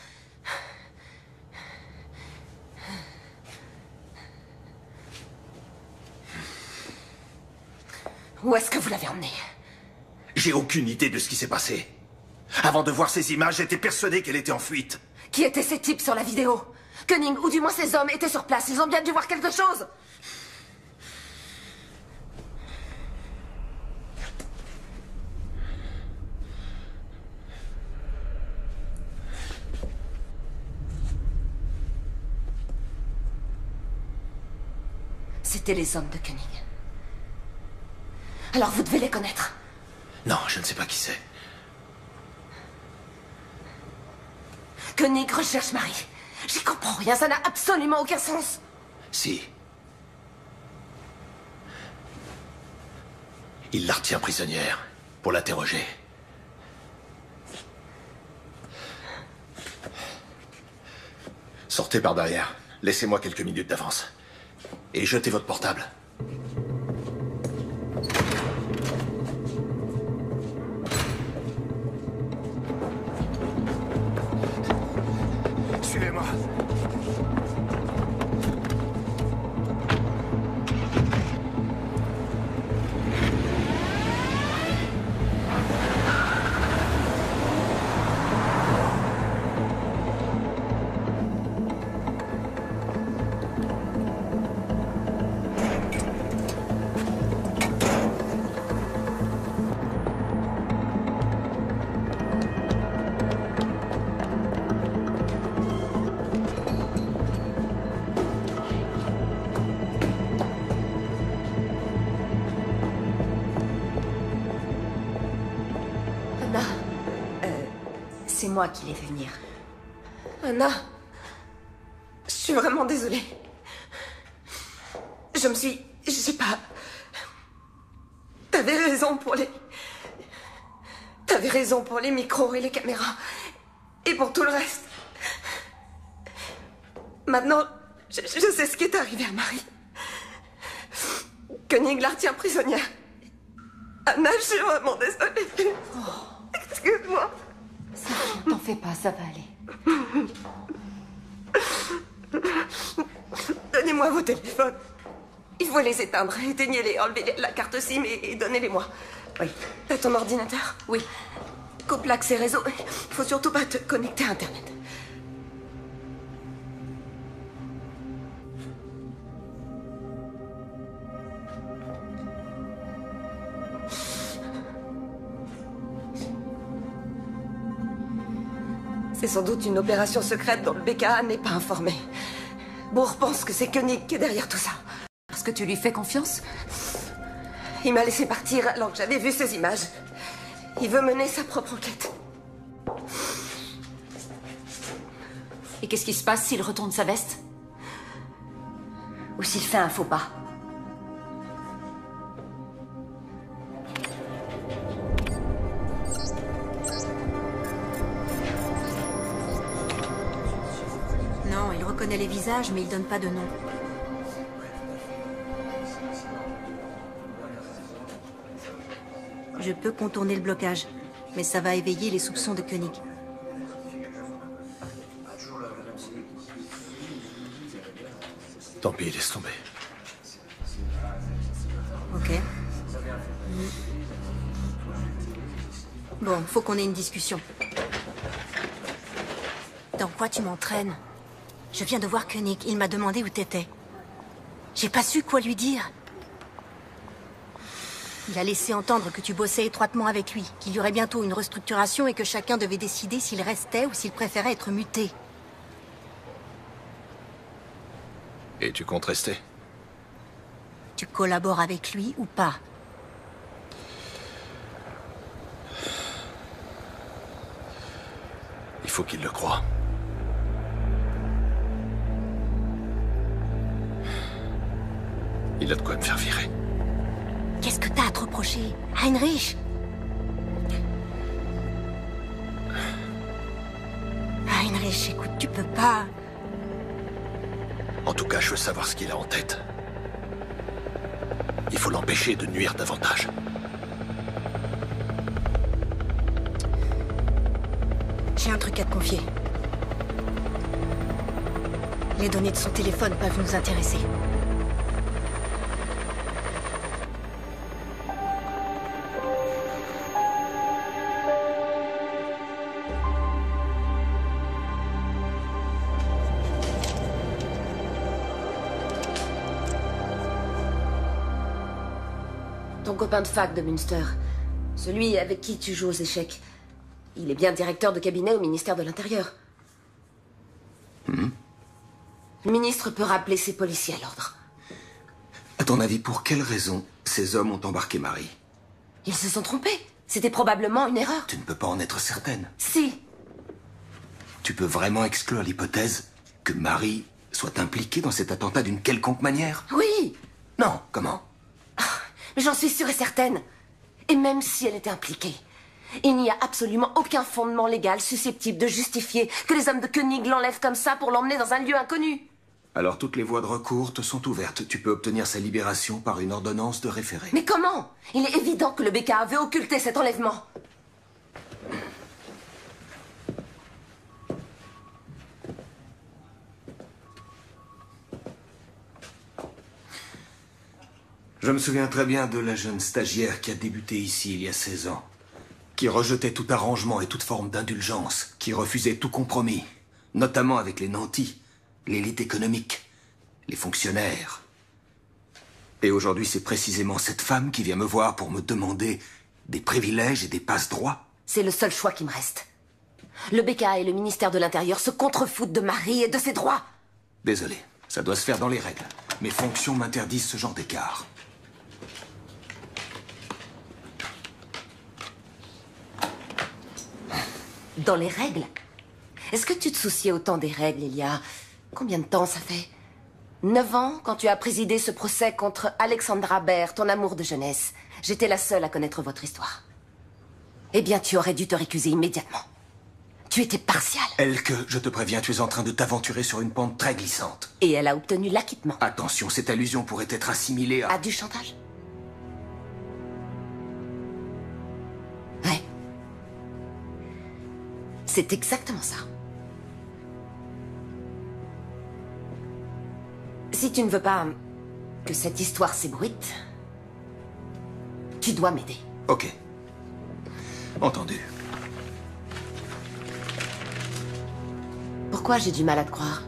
Où est-ce que vous l'avez emmenée? J'ai aucune idée de ce qui s'est passé. Avant de voir ces images, j'étais persuadé qu'elle était en fuite. Qui étaient ces types sur la vidéo? Koenig, ou du moins ces hommes, étaient sur place. Ils ont bien dû voir quelque chose. C'était les hommes de Koenig. Alors vous devez les connaître. Non, je ne sais pas qui c'est. Koenig recherche Marie. J'y comprends rien, ça n'a absolument aucun sens. Si. Il la retient prisonnière pour l'interroger. Sortez par derrière. Laissez-moi quelques minutes d'avance. Et jetez votre portable. Suivez-moi. c'est moi qui l'ai fait venir. Anna, je suis vraiment désolée. Je sais pas... T'avais raison pour les micros et les caméras. Et pour tout le reste. Maintenant, je sais ce qui est arrivé à Marie. Koenig la retient prisonnière. Anna, je suis vraiment désolée. Excuse-moi. T'en fais pas, ça va aller. Donnez-moi vos téléphones. Il faut les éteindre. Éteignez-les, enlevez la carte SIM et donnez-les-moi. Oui. T'as ton ordinateur? Oui. Coupe l'accès réseau. Il faut surtout pas te connecter à Internet. C'est sans doute une opération secrète dont le BKA n'est pas informé. Bourg pense que c'est Koenig qui est derrière tout ça. Parce que tu lui fais confiance? Il m'a laissé partir alors que j'avais vu ces images. Il veut mener sa propre enquête. Et qu'est-ce qui se passe s'il retourne sa veste? Ou s'il fait un faux pas. Non, il reconnaît les visages, mais il donne pas de nom. Je peux contourner le blocage, mais ça va éveiller les soupçons de Koenig. Tant pis, laisse tomber. Ok. Bon, faut qu'on ait une discussion. Dans quoi tu m'entraînes? Je viens de voir Koenig, il m'a demandé où t'étais. J'ai pas su quoi lui dire. Il a laissé entendre que tu bossais étroitement avec lui, qu'il y aurait bientôt une restructuration et que chacun devait décider s'il restait ou s'il préférait être muté. Et tu comptes rester? Tu collabores avec lui ou pas? Il faut qu'il le croie. Il a de quoi me faire virer. Qu'est-ce que t'as à te reprocher, Heinrich? Heinrich, écoute, tu peux pas... En tout cas, je veux savoir ce qu'il a en tête. Il faut l'empêcher de nuire davantage. J'ai un truc à te confier. Les données de son téléphone peuvent nous intéresser. Ton copain de fac de Münster, celui avec qui tu joues aux échecs, il est bien directeur de cabinet au ministère de l'Intérieur. Le ministre peut rappeler ses policiers à l'ordre. À ton avis, pour quelle raison ces hommes ont embarqué Marie? Ils se sont trompés. C'était probablement une erreur. Tu ne peux pas en être certaine. Si. Tu peux vraiment exclure l'hypothèse que Marie soit impliquée dans cet attentat d'une quelconque manière? Oui. Non, comment? J'en suis sûre et certaine. Et même si elle était impliquée, il n'y a absolument aucun fondement légal susceptible de justifier que les hommes de Koenig l'enlèvent comme ça pour l'emmener dans un lieu inconnu. Alors toutes les voies de recours te sont ouvertes. Tu peux obtenir sa libération par une ordonnance de référé. Mais comment? Il est évident que le BKA veut occulter cet enlèvement. Je me souviens très bien de la jeune stagiaire qui a débuté ici il y a 16 ans, qui rejetait tout arrangement et toute forme d'indulgence, qui refusait tout compromis, notamment avec les nantis, l'élite économique, les fonctionnaires. Et aujourd'hui, c'est précisément cette femme qui vient me voir pour me demander des privilèges et des passe-droits. C'est le seul choix qui me reste. Le BKA et le ministère de l'Intérieur se contrefoutent de Marie et de ses droits. Désolé, ça doit se faire dans les règles. Mes fonctions m'interdisent ce genre d'écart. dans les règles. Est-ce que tu te souciais autant des règles il y a... Combien de temps ça fait? 9 ans, quand tu as présidé ce procès contre Alexandra Baer, ton amour de jeunesse. J'étais la seule à connaître votre histoire. Eh bien, tu aurais dû te récuser immédiatement. Tu étais partial. Elke, je te préviens, tu es en train de t'aventurer sur une pente très glissante. Et elle a obtenu l'acquittement. Attention, cette allusion pourrait être assimilée à... À du chantage? Ouais. C'est exactement ça. Si tu ne veux pas que cette histoire s'ébruite, tu dois m'aider. Ok. Entendu. Pourquoi j'ai du mal à te croire?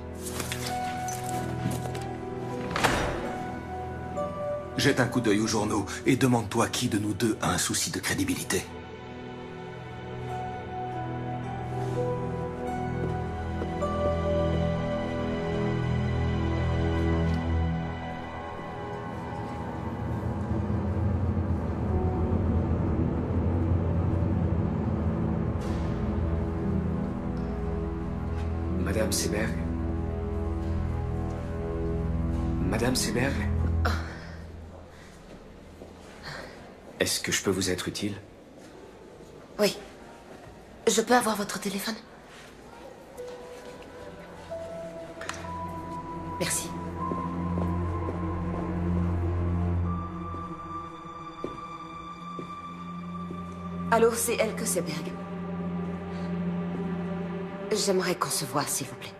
Jette un coup d'œil aux journaux et demande-toi qui de nous deux a un souci de crédibilité. Madame Seberg? Madame Seberg? Est-ce que je peux vous être utile? Oui. Je peux avoir votre téléphone? Merci. Allô, c'est Elke Seberg. J'aimerais qu'on se voie, s'il vous plaît.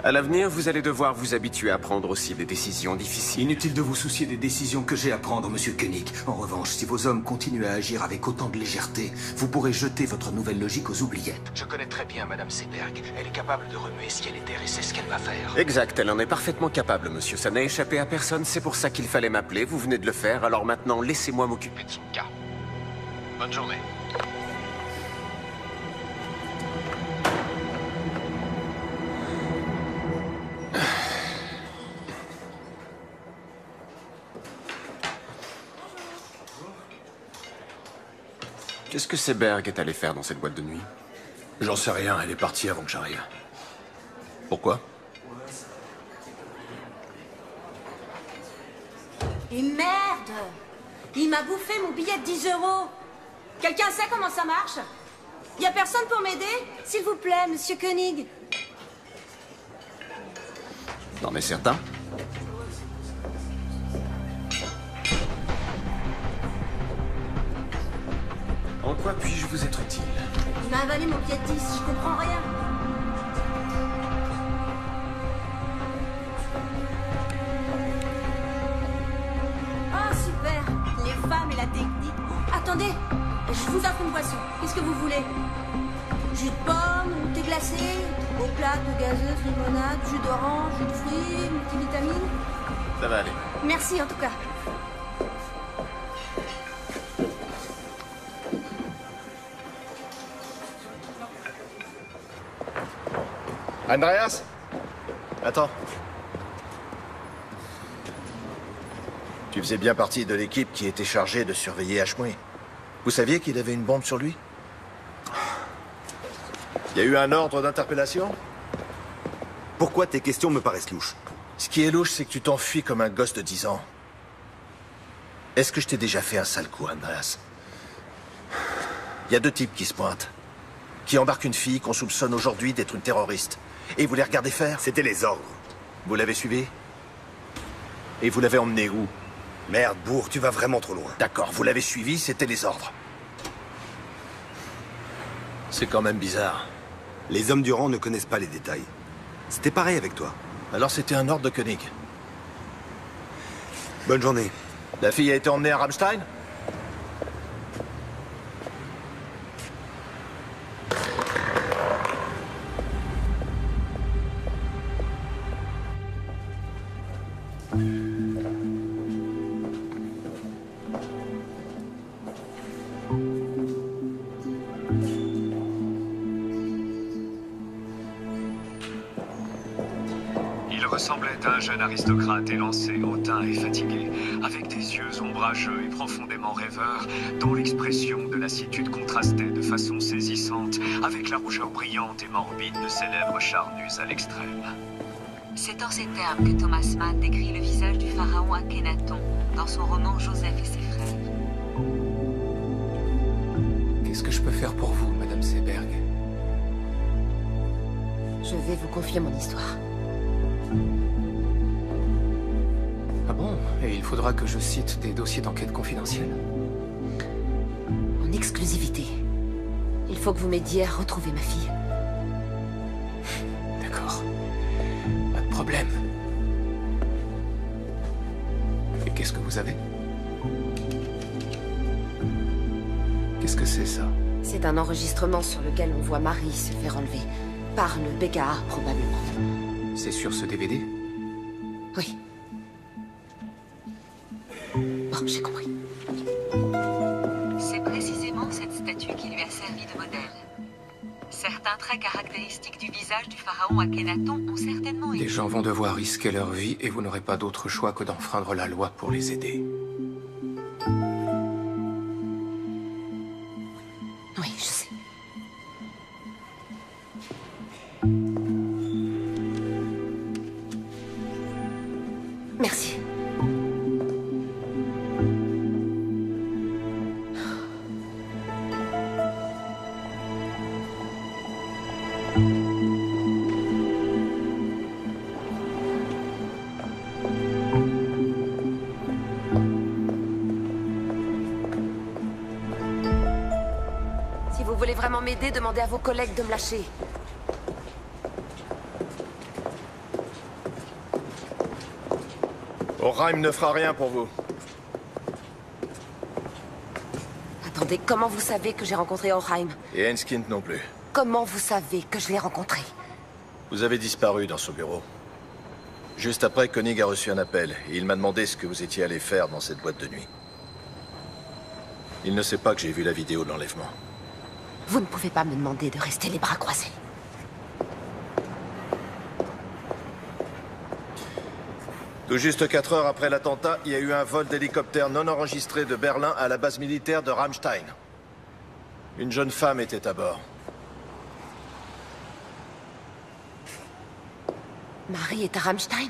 À l'avenir, vous allez devoir vous habituer à prendre aussi des décisions difficiles. Inutile de vous soucier des décisions que j'ai à prendre, Monsieur Koenig. En revanche, si vos hommes continuent à agir avec autant de légèreté, vous pourrez jeter votre nouvelle logique aux oubliettes. Je connais très bien Madame Seberg. Elle est capable de remuer ciel et terre et c'est ce qu'elle va faire. Exact, elle en est parfaitement capable, monsieur. Ça n'a échappé à personne, c'est pour ça qu'il fallait m'appeler. Vous venez de le faire, alors maintenant, laissez-moi m'occuper de son cas. Bonne journée. Qu'est-ce que Seberg est allé faire dans cette boîte de nuit? J'en sais rien, elle est partie avant que j'arrive. Pourquoi? Et merde! Il m'a bouffé mon billet de 10 €. Quelqu'un sait comment ça marche? Y a personne pour m'aider? S'il vous plaît, Monsieur Koenig. T'en es certain? En quoi puis-je vous être utile? Il m'a avalé mon billet de 10, je comprends rien. Oh, super! Les femmes et la technique. Attendez, je vous offre une boisson. Qu'est-ce que vous voulez? Jus de pomme, thé glacé, eau plate, eau gazeuse, limonade, jus d'orange, jus de fruits, multivitamines. Ça va aller. Merci en tout cas. Andreas? Attends. Tu faisais bien partie de l'équipe qui était chargée de surveiller Ashmui. Vous saviez qu'il avait une bombe sur lui? Il y a eu un ordre d'interpellation? Pourquoi tes questions me paraissent louches? Ce qui est louche, c'est que tu t'enfuis comme un gosse de 10 ans. Est-ce que je t'ai déjà fait un sale coup, Andreas? Il y a 2 types qui se pointent. Qui embarquent une fille qu'on soupçonne aujourd'hui d'être une terroriste. Et vous les regardez faire? C'était les ordres. Vous l'avez suivi? Et vous l'avez emmené où? Merde, bourre, tu vas vraiment trop loin. D'accord, vous l'avez suivi, c'était les ordres. C'est quand même bizarre. Les hommes du rang ne connaissent pas les détails. C'était pareil avec toi. Alors c'était un ordre de Koenig. Bonne journée. La fille a été emmenée à Rammstein? ressemblait à un jeune aristocrate élancé, hautain et fatigué, avec des yeux ombrageux et profondément rêveurs, dont l'expression de lassitude contrastait de façon saisissante avec la rougeur brillante et morbide de ses lèvres charnues à l'extrême. C'est en ces termes que Thomas Mann décrit le visage du pharaon Akhenaton dans son roman Joseph et ses frères. Qu'est-ce que je peux faire pour vous, Madame Seberg? Je vais vous confier mon histoire. Ah bon? Et il faudra que je cite des dossiers d'enquête confidentiels? En exclusivité. Il faut que vous m'aidiez à retrouver ma fille. D'accord. Pas de problème. Et qu'est-ce que vous avez? Qu'est-ce que c'est, ça? C'est un enregistrement sur lequel on voit Marie se faire enlever. Par le BKA, probablement. C'est sur ce DVD? Oui. Bon, j'ai compris. C'est précisément cette statue qui lui a servi de modèle. Certains traits caractéristiques du visage du pharaon Akhenaton ont certainement été... Des gens vont devoir risquer leur vie et vous n'aurez pas d'autre choix que d'enfreindre la loi pour les aider. Oui, je sais. Merci. Si vous voulez vraiment m'aider, demandez à vos collègues de me lâcher. O'Heim ne fera rien pour vous. Attendez, comment vous savez que j'ai rencontré O'Heim? Et Enskind non plus. Comment vous savez que je l'ai rencontré? Vous avez disparu dans son bureau. Juste après, Koenig a reçu un appel et il m'a demandé ce que vous étiez allé faire dans cette boîte de nuit. Il ne sait pas que j'ai vu la vidéo de l'enlèvement. Vous ne pouvez pas me demander de rester les bras croisés. Tout juste 4 heures après l'attentat, il y a eu un vol d'hélicoptère non enregistré de Berlin à la base militaire de Ramstein. Une jeune femme était à bord. Marie est à Ramstein?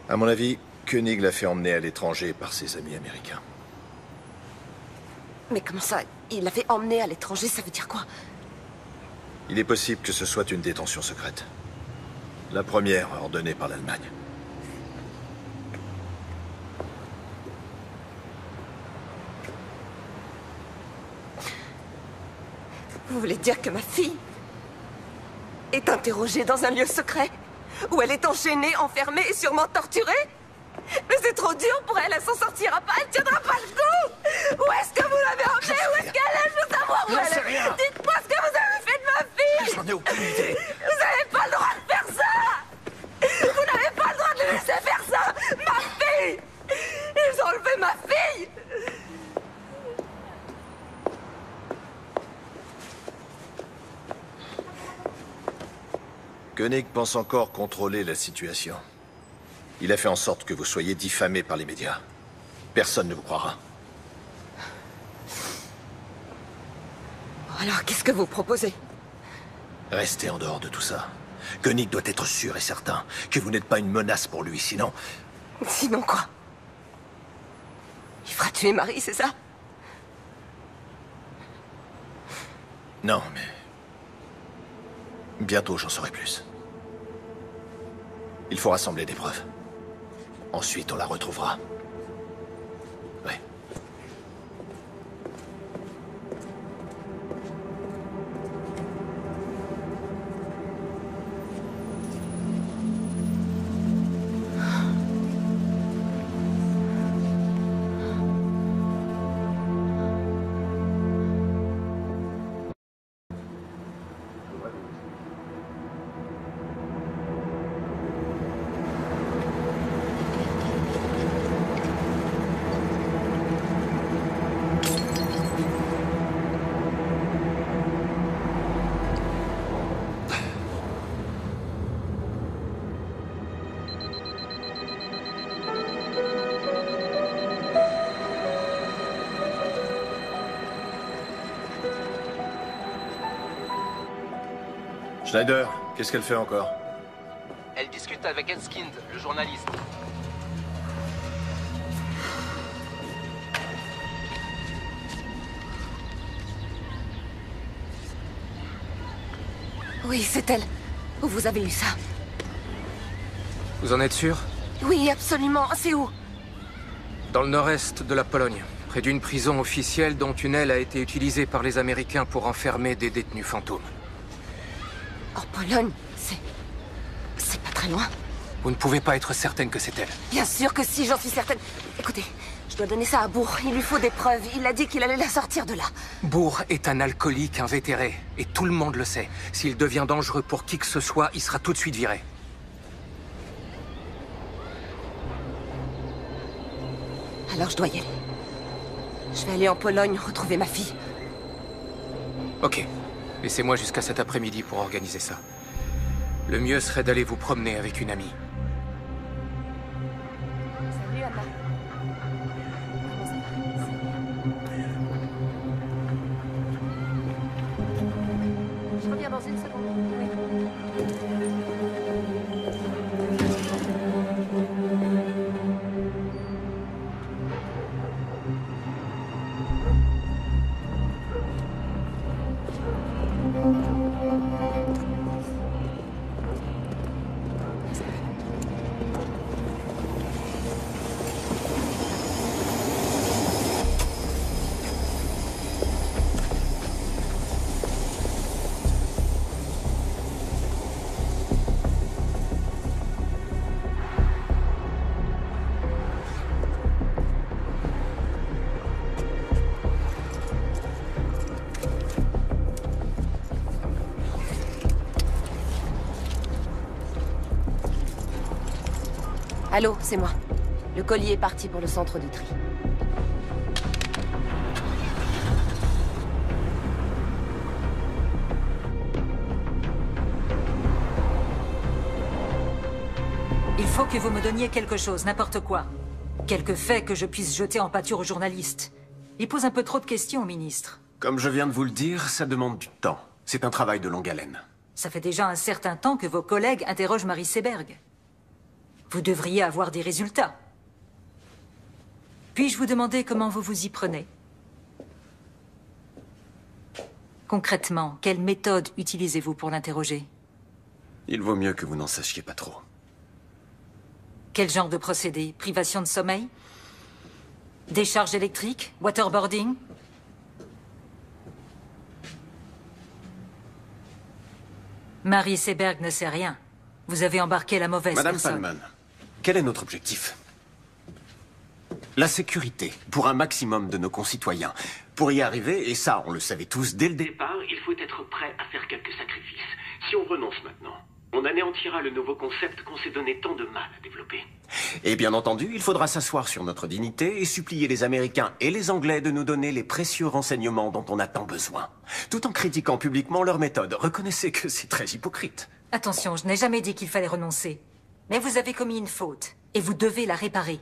À mon avis, Koenig l'a fait emmener à l'étranger par ses amis américains. Mais comment ça? Il l'a fait emmener à l'étranger, ça veut dire quoi? Il est possible que ce soit une détention secrète. La première ordonnée par l'Allemagne. Vous voulez dire que ma fille est interrogée dans un lieu secret? Où elle est enchaînée, enfermée et sûrement torturée? Mais c'est trop dur pour elle, elle s'en sortira pas, elle tiendra pas le coup! Où est-ce que vous l'avez emmenée? Où est-ce qu'elle est? Je veux savoir où elle est! Dites-moi ce que vous avez fait de ma fille! J'en ai aucune idée! Vous n'avez pas le droit de faire ça! Vous n'avez pas le droit de le laisser faire ça! Ma fille! Ils ont enlevé ma fille! Koenig pense encore contrôler la situation. Il a fait en sorte que vous soyez diffamé par les médias. Personne ne vous croira. Alors, qu'est-ce que vous proposez? Restez en dehors de tout ça. Koenig doit être sûr et certain que vous n'êtes pas une menace pour lui, sinon... Sinon quoi? Il fera tuer Marie, c'est ça? Non, mais... Bientôt, j'en saurai plus. Il faut rassembler des preuves. Ensuite, on la retrouvera. Ouais. Schneider, qu'est-ce qu'elle fait encore? Elle discute avec Enskind, le journaliste. Oui, c'est elle. Où vous avez eu ça? Vous en êtes sûr? Oui, absolument. C'est où? Dans le nord-est de la Pologne, près d'une prison officielle dont une aile a été utilisée par les Américains pour enfermer des détenus fantômes. En Pologne? C'est pas très loin. Vous ne pouvez pas être certaine que c'est elle. Bien sûr que si, j'en suis certaine. Écoutez, je dois donner ça à Bourg. Il lui faut des preuves. Il a dit qu'il allait la sortir de là. Bourg est un alcoolique invétéré, et tout le monde le sait. S'il devient dangereux pour qui que ce soit, il sera tout de suite viré. Alors je dois y aller. Je vais aller en Pologne retrouver ma fille. Ok. Laissez-moi jusqu'à cet après-midi pour organiser ça. Le mieux serait d'aller vous promener avec une amie. Salut, Anna. Je reviens dans une seconde. Allô, c'est moi. Le colis est parti pour le centre de tri. Il faut que vous me donniez quelque chose, n'importe quoi. Quelques faits que je puisse jeter en pâture aux journalistes. Il pose un peu trop de questions au ministre. Comme je viens de vous le dire, ça demande du temps. C'est un travail de longue haleine. Ça fait déjà un certain temps que vos collègues interrogent Marie Seberg. Vous devriez avoir des résultats. Puis-je vous demander comment vous vous y prenez? Concrètement, quelle méthode utilisez-vous pour l'interroger? Il vaut mieux que vous n'en sachiez pas trop. Quel genre de procédé? Privation de sommeil? Décharge électrique? Waterboarding? Marie Seberg ne sait rien. Vous avez embarqué la mauvaise Madame personne. Palman, quel est notre objectif? La sécurité, pour un maximum de nos concitoyens. Pour y arriver, et ça, on le savait tous dès le départ, Il faut être prêt à faire quelques sacrifices. Si on renonce maintenant, on anéantira le nouveau concept qu'on s'est donné tant de mal à développer. Et bien entendu, il faudra s'asseoir sur notre dignité et supplier les Américains et les Anglais de nous donner les précieux renseignements dont on a tant besoin. Tout en critiquant publiquement leur méthode. Reconnaissez que c'est très hypocrite. Attention, je n'ai jamais dit qu'il fallait renoncer. Mais vous avez commis une faute, et vous devez la réparer.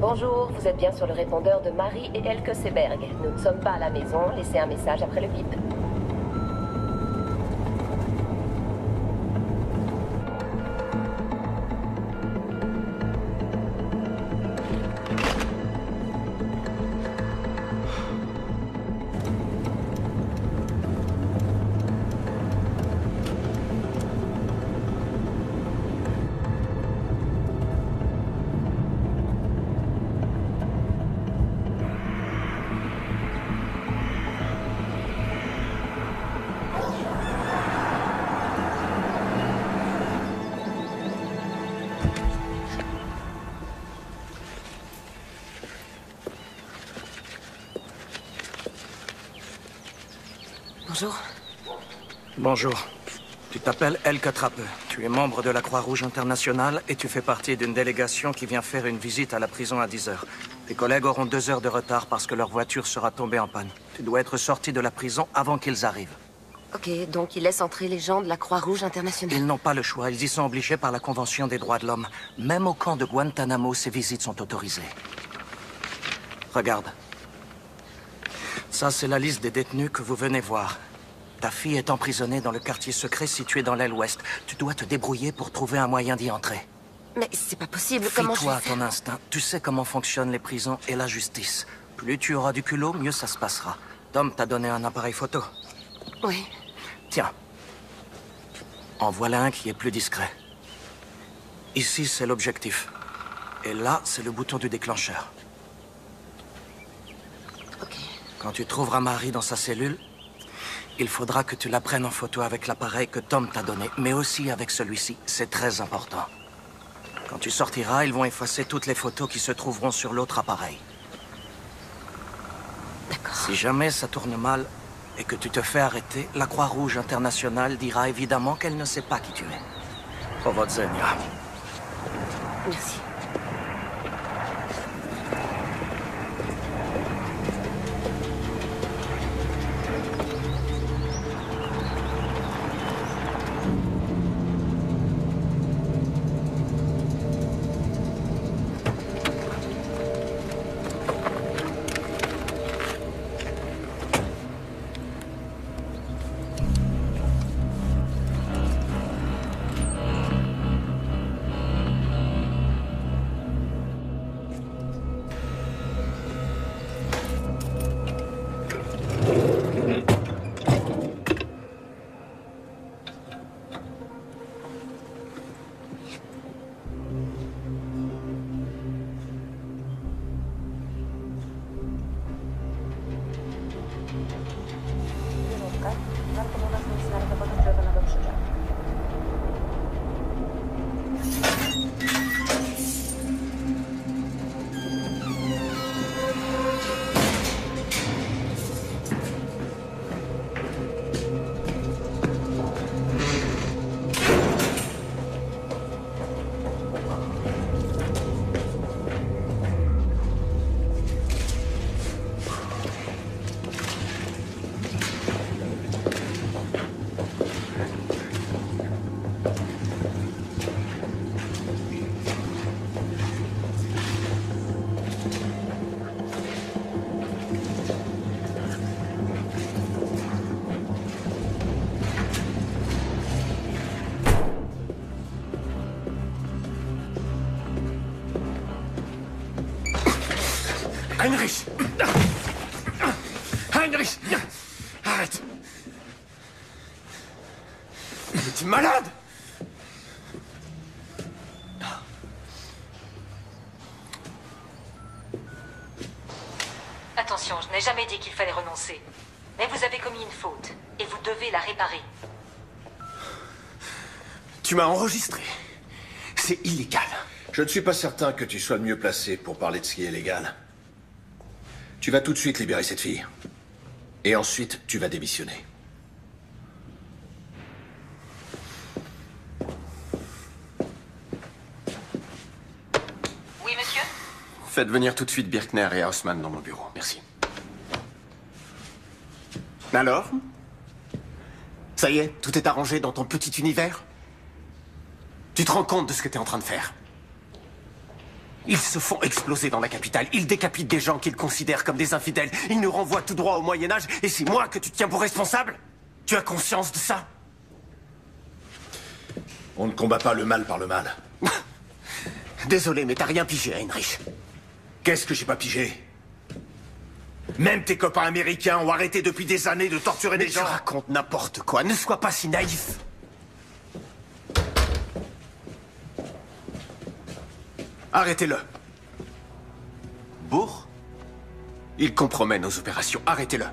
Bonjour, vous êtes bien sur le répondeur de Marie et Elke Seberg. Nous ne sommes pas à la maison, laissez un message après le bip. Bonjour. Bonjour. Tu t'appelles Elke Trappe. Tu es membre de la Croix-Rouge internationale et tu fais partie d'une délégation qui vient faire une visite à la prison à 10 heures. Tes collègues auront 2 heures de retard parce que leur voiture sera tombée en panne. Tu dois être sorti de la prison avant qu'ils arrivent. Ok, donc ils laissent entrer les gens de la Croix-Rouge internationale. Ils n'ont pas le choix. Ils y sont obligés par la Convention des droits de l'homme. Même au camp de Guantanamo, ces visites sont autorisées. Regarde. Ça, c'est la liste des détenus que vous venez voir. Ta fille est emprisonnée dans le quartier secret situé dans l'aile ouest. Tu dois te débrouiller pour trouver un moyen d'y entrer. Mais c'est pas possible, comment je Fie-toi vais à faire? ton instinct. Tu sais comment fonctionnent les prisons et la justice. Plus tu auras du culot, mieux ça se passera. Tom t'a donné un appareil photo. Oui. Tiens. En voilà un qui est plus discret. Ici, c'est l'objectif. Et là, c'est le bouton du déclencheur. Ok. Quand tu trouveras Marie dans sa cellule, il faudra que tu la prennes en photo avec l'appareil que Tom t'a donné, mais aussi avec celui-ci. C'est très important. Quand tu sortiras, ils vont effacer toutes les photos qui se trouveront sur l'autre appareil. D'accord. Si jamais ça tourne mal et que tu te fais arrêter, la Croix-Rouge internationale dira évidemment qu'elle ne sait pas qui tu es. Powodzenia. Merci. Heinrich! Heinrich! Arrête! Mais t'es malade! Attention, je n'ai jamais dit qu'il fallait renoncer. Mais vous avez commis une faute, et vous devez la réparer. Tu m'as enregistré. C'est illégal. Je ne suis pas certain que tu sois le mieux placé pour parler de ce qui est légal. Tu vas tout de suite libérer cette fille. Et ensuite, tu vas démissionner. Oui, monsieur? Faites venir tout de suite Birkner et Haussmann dans mon bureau. Merci. Alors? Ça y est, tout est arrangé dans ton petit univers? Tu te rends compte de ce que tu es en train de faire? Ils se font exploser dans la capitale. Ils décapitent des gens qu'ils considèrent comme des infidèles. Ils nous renvoient tout droit au Moyen-Âge. Et c'est moi que tu tiens pour responsable? Tu as conscience de ça? On ne combat pas le mal par le mal. Désolé, mais t'as rien pigé, Heinrich. Qu'est-ce que j'ai pas pigé? Même tes copains américains ont arrêté depuis des années de torturer des gens. Tu racontes n'importe quoi. Ne sois pas si naïf. Arrêtez-le. Bourg? Il compromet nos opérations. Arrêtez-le.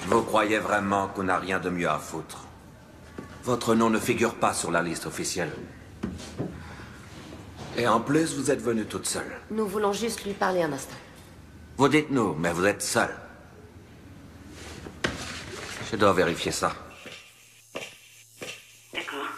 Vous croyez vraiment qu'on n'a rien de mieux à foutre? Votre nom ne figure pas sur la liste officielle. Et en plus, vous êtes venue toute seule. Nous voulons juste lui parler un instant. Vous dites nous, mais vous êtes seule. Je dois vérifier ça. D'accord.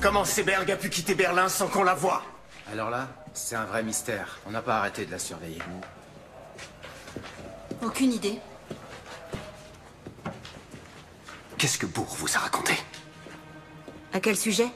Comment Seberg a pu quitter Berlin sans qu'on la voie? Alors là, c'est un vrai mystère. On n'a pas arrêté de la surveiller. Aucune idée. Qu'est-ce que Bourg vous a raconté? À quel sujet?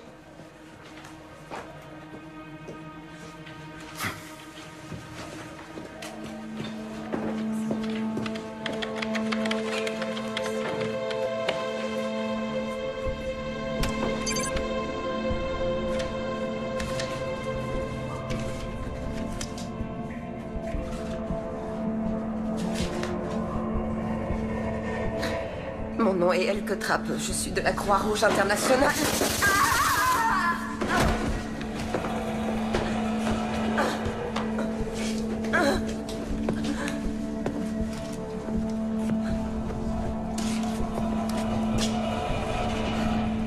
Mon nom est Elke Trapp. Je suis de la Croix-Rouge internationale.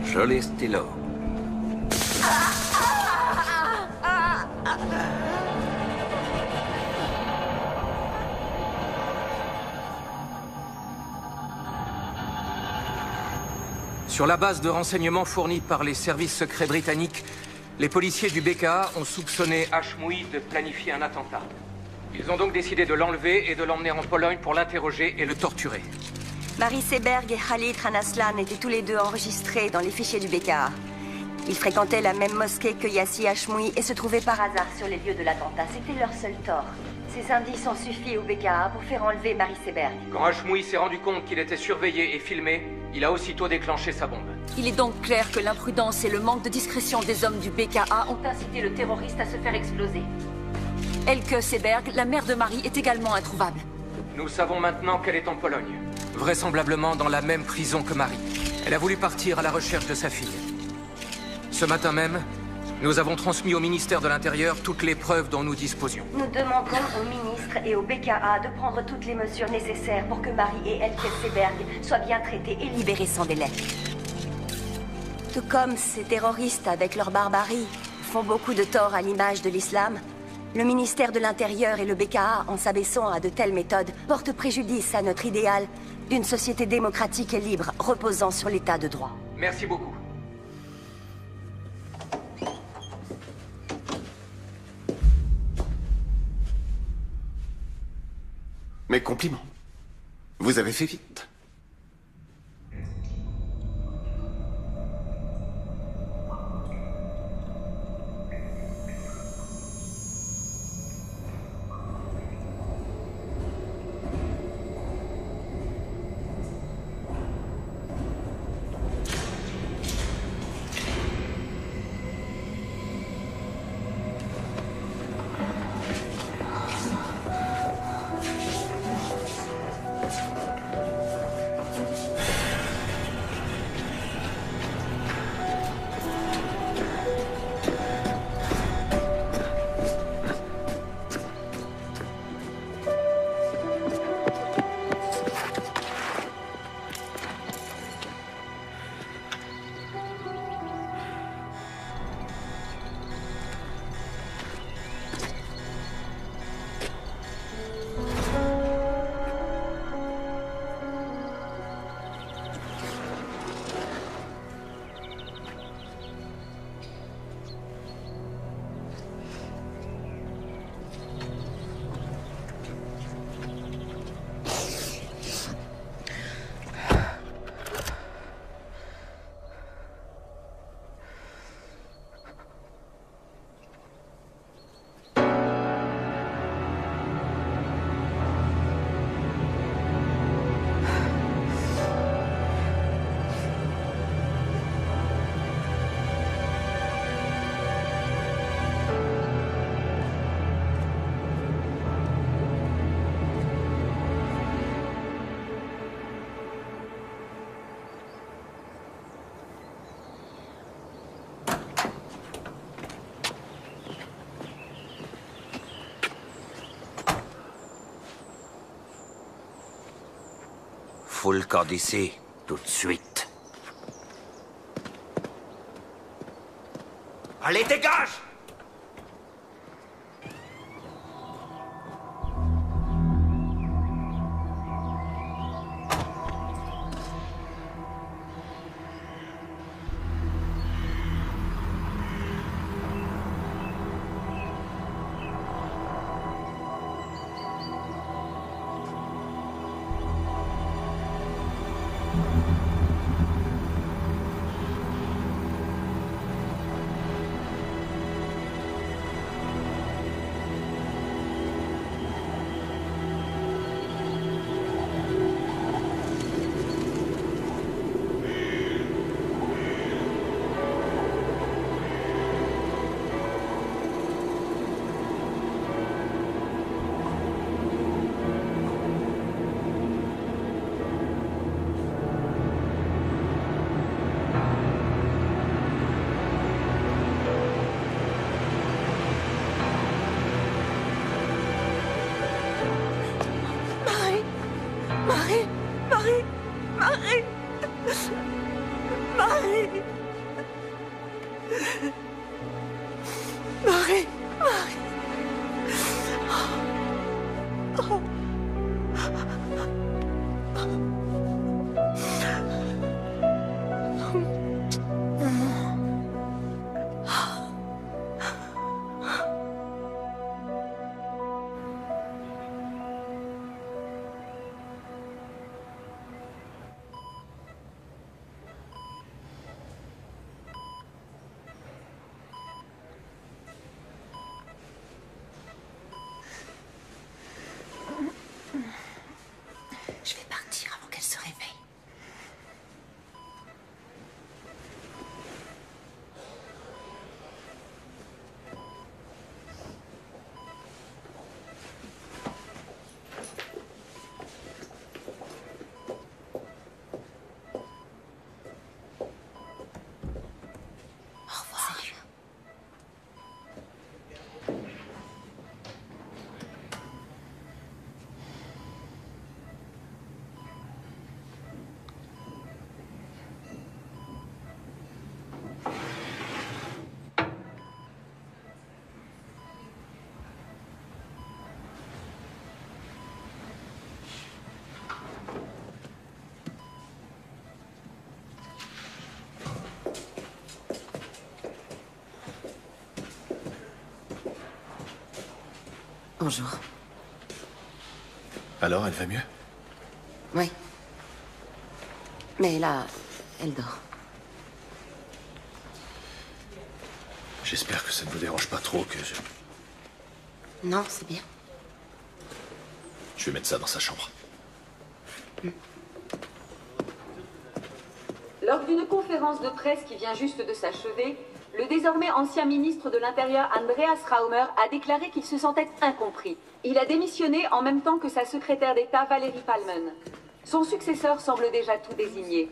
Joli stylo. Sur la base de renseignements fournis par les services secrets britanniques, les policiers du BKA ont soupçonné Hashmoui de planifier un attentat. Ils ont donc décidé de l'enlever et de l'emmener en Pologne pour l'interroger et le torturer. Marie Seberg et Khalid Ranaslan étaient tous les deux enregistrés dans les fichiers du BKA. Ils fréquentaient la même mosquée que Yassi Hashmoui et se trouvaient par hasard sur les lieux de l'attentat. C'était leur seul tort. Ces indices ont suffi au BKA pour faire enlever Marie Seberg. Quand Hashmoui s'est rendu compte qu'il était surveillé et filmé, il a aussitôt déclenché sa bombe. Il est donc clair que l'imprudence et le manque de discrétion des hommes du BKA ont incité le terroriste à se faire exploser. Elke Seberg, la mère de Marie, est également introuvable. Nous savons maintenant qu'elle est en Pologne, vraisemblablement dans la même prison que Marie. Elle a voulu partir à la recherche de sa fille. Ce matin même, nous avons transmis au ministère de l'Intérieur toutes les preuves dont nous disposions. Nous demandons au ministre et au BKA de prendre toutes les mesures nécessaires pour que Marie et Elke Seberg soient bien traitées et libérées sans délai. Tout comme ces terroristes, avec leur barbarie, font beaucoup de tort à l'image de l'islam, le ministère de l'Intérieur et le BKA, en s'abaissant à de telles méthodes, portent préjudice à notre idéal d'une société démocratique et libre, reposant sur l'état de droit. Merci beaucoup. Mes compliments. Vous avez fait vite. fout le camp d'ici, tout de suite. Allez, dégage! Je vais partir avant qu'elle se réveille. Au revoir. Salut. Bonjour. Alors, elle va mieux? Oui. Mais là, elle dort. J'espère que ça ne vous dérange pas trop que je... Non, c'est bien. Je vais mettre ça dans sa chambre. Lors d'une conférence de presse qui vient juste de s'achever, le désormais ancien ministre de l'Intérieur Andreas Raumer a déclaré qu'il se sentait incompris. Il a démissionné en même temps que sa secrétaire d'État Valérie Palmen. Son successeur semble déjà tout désigné.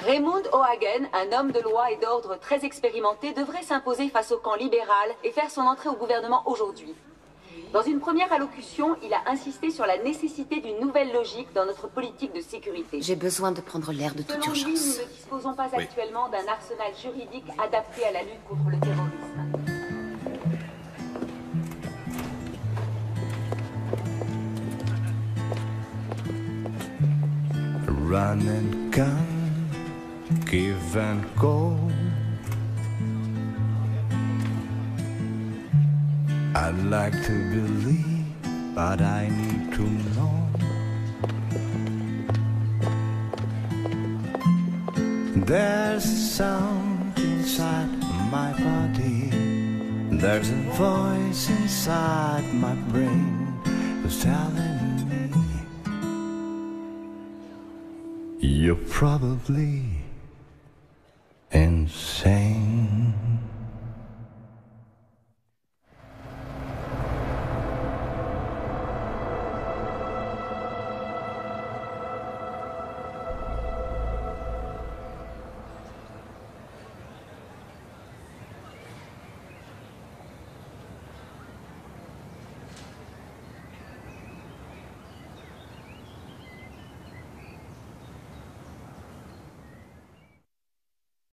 Raymond O'Hagan, un homme de loi et d'ordre très expérimenté, devrait s'imposer face au camp libéral et faire son entrée au gouvernement aujourd'hui. Dans une première allocution, il a insisté sur la nécessité d'une nouvelle logique dans notre politique de sécurité. J'ai besoin de prendre l'air de toute Selon lui, urgence. nous ne disposons pas actuellement d'un arsenal juridique adapté à la lutte contre le terrorisme. Run and gun, give and go. I'd like to believe, but I need to know. There's a sound inside my body. There's a voice inside my brain who's telling me you're probably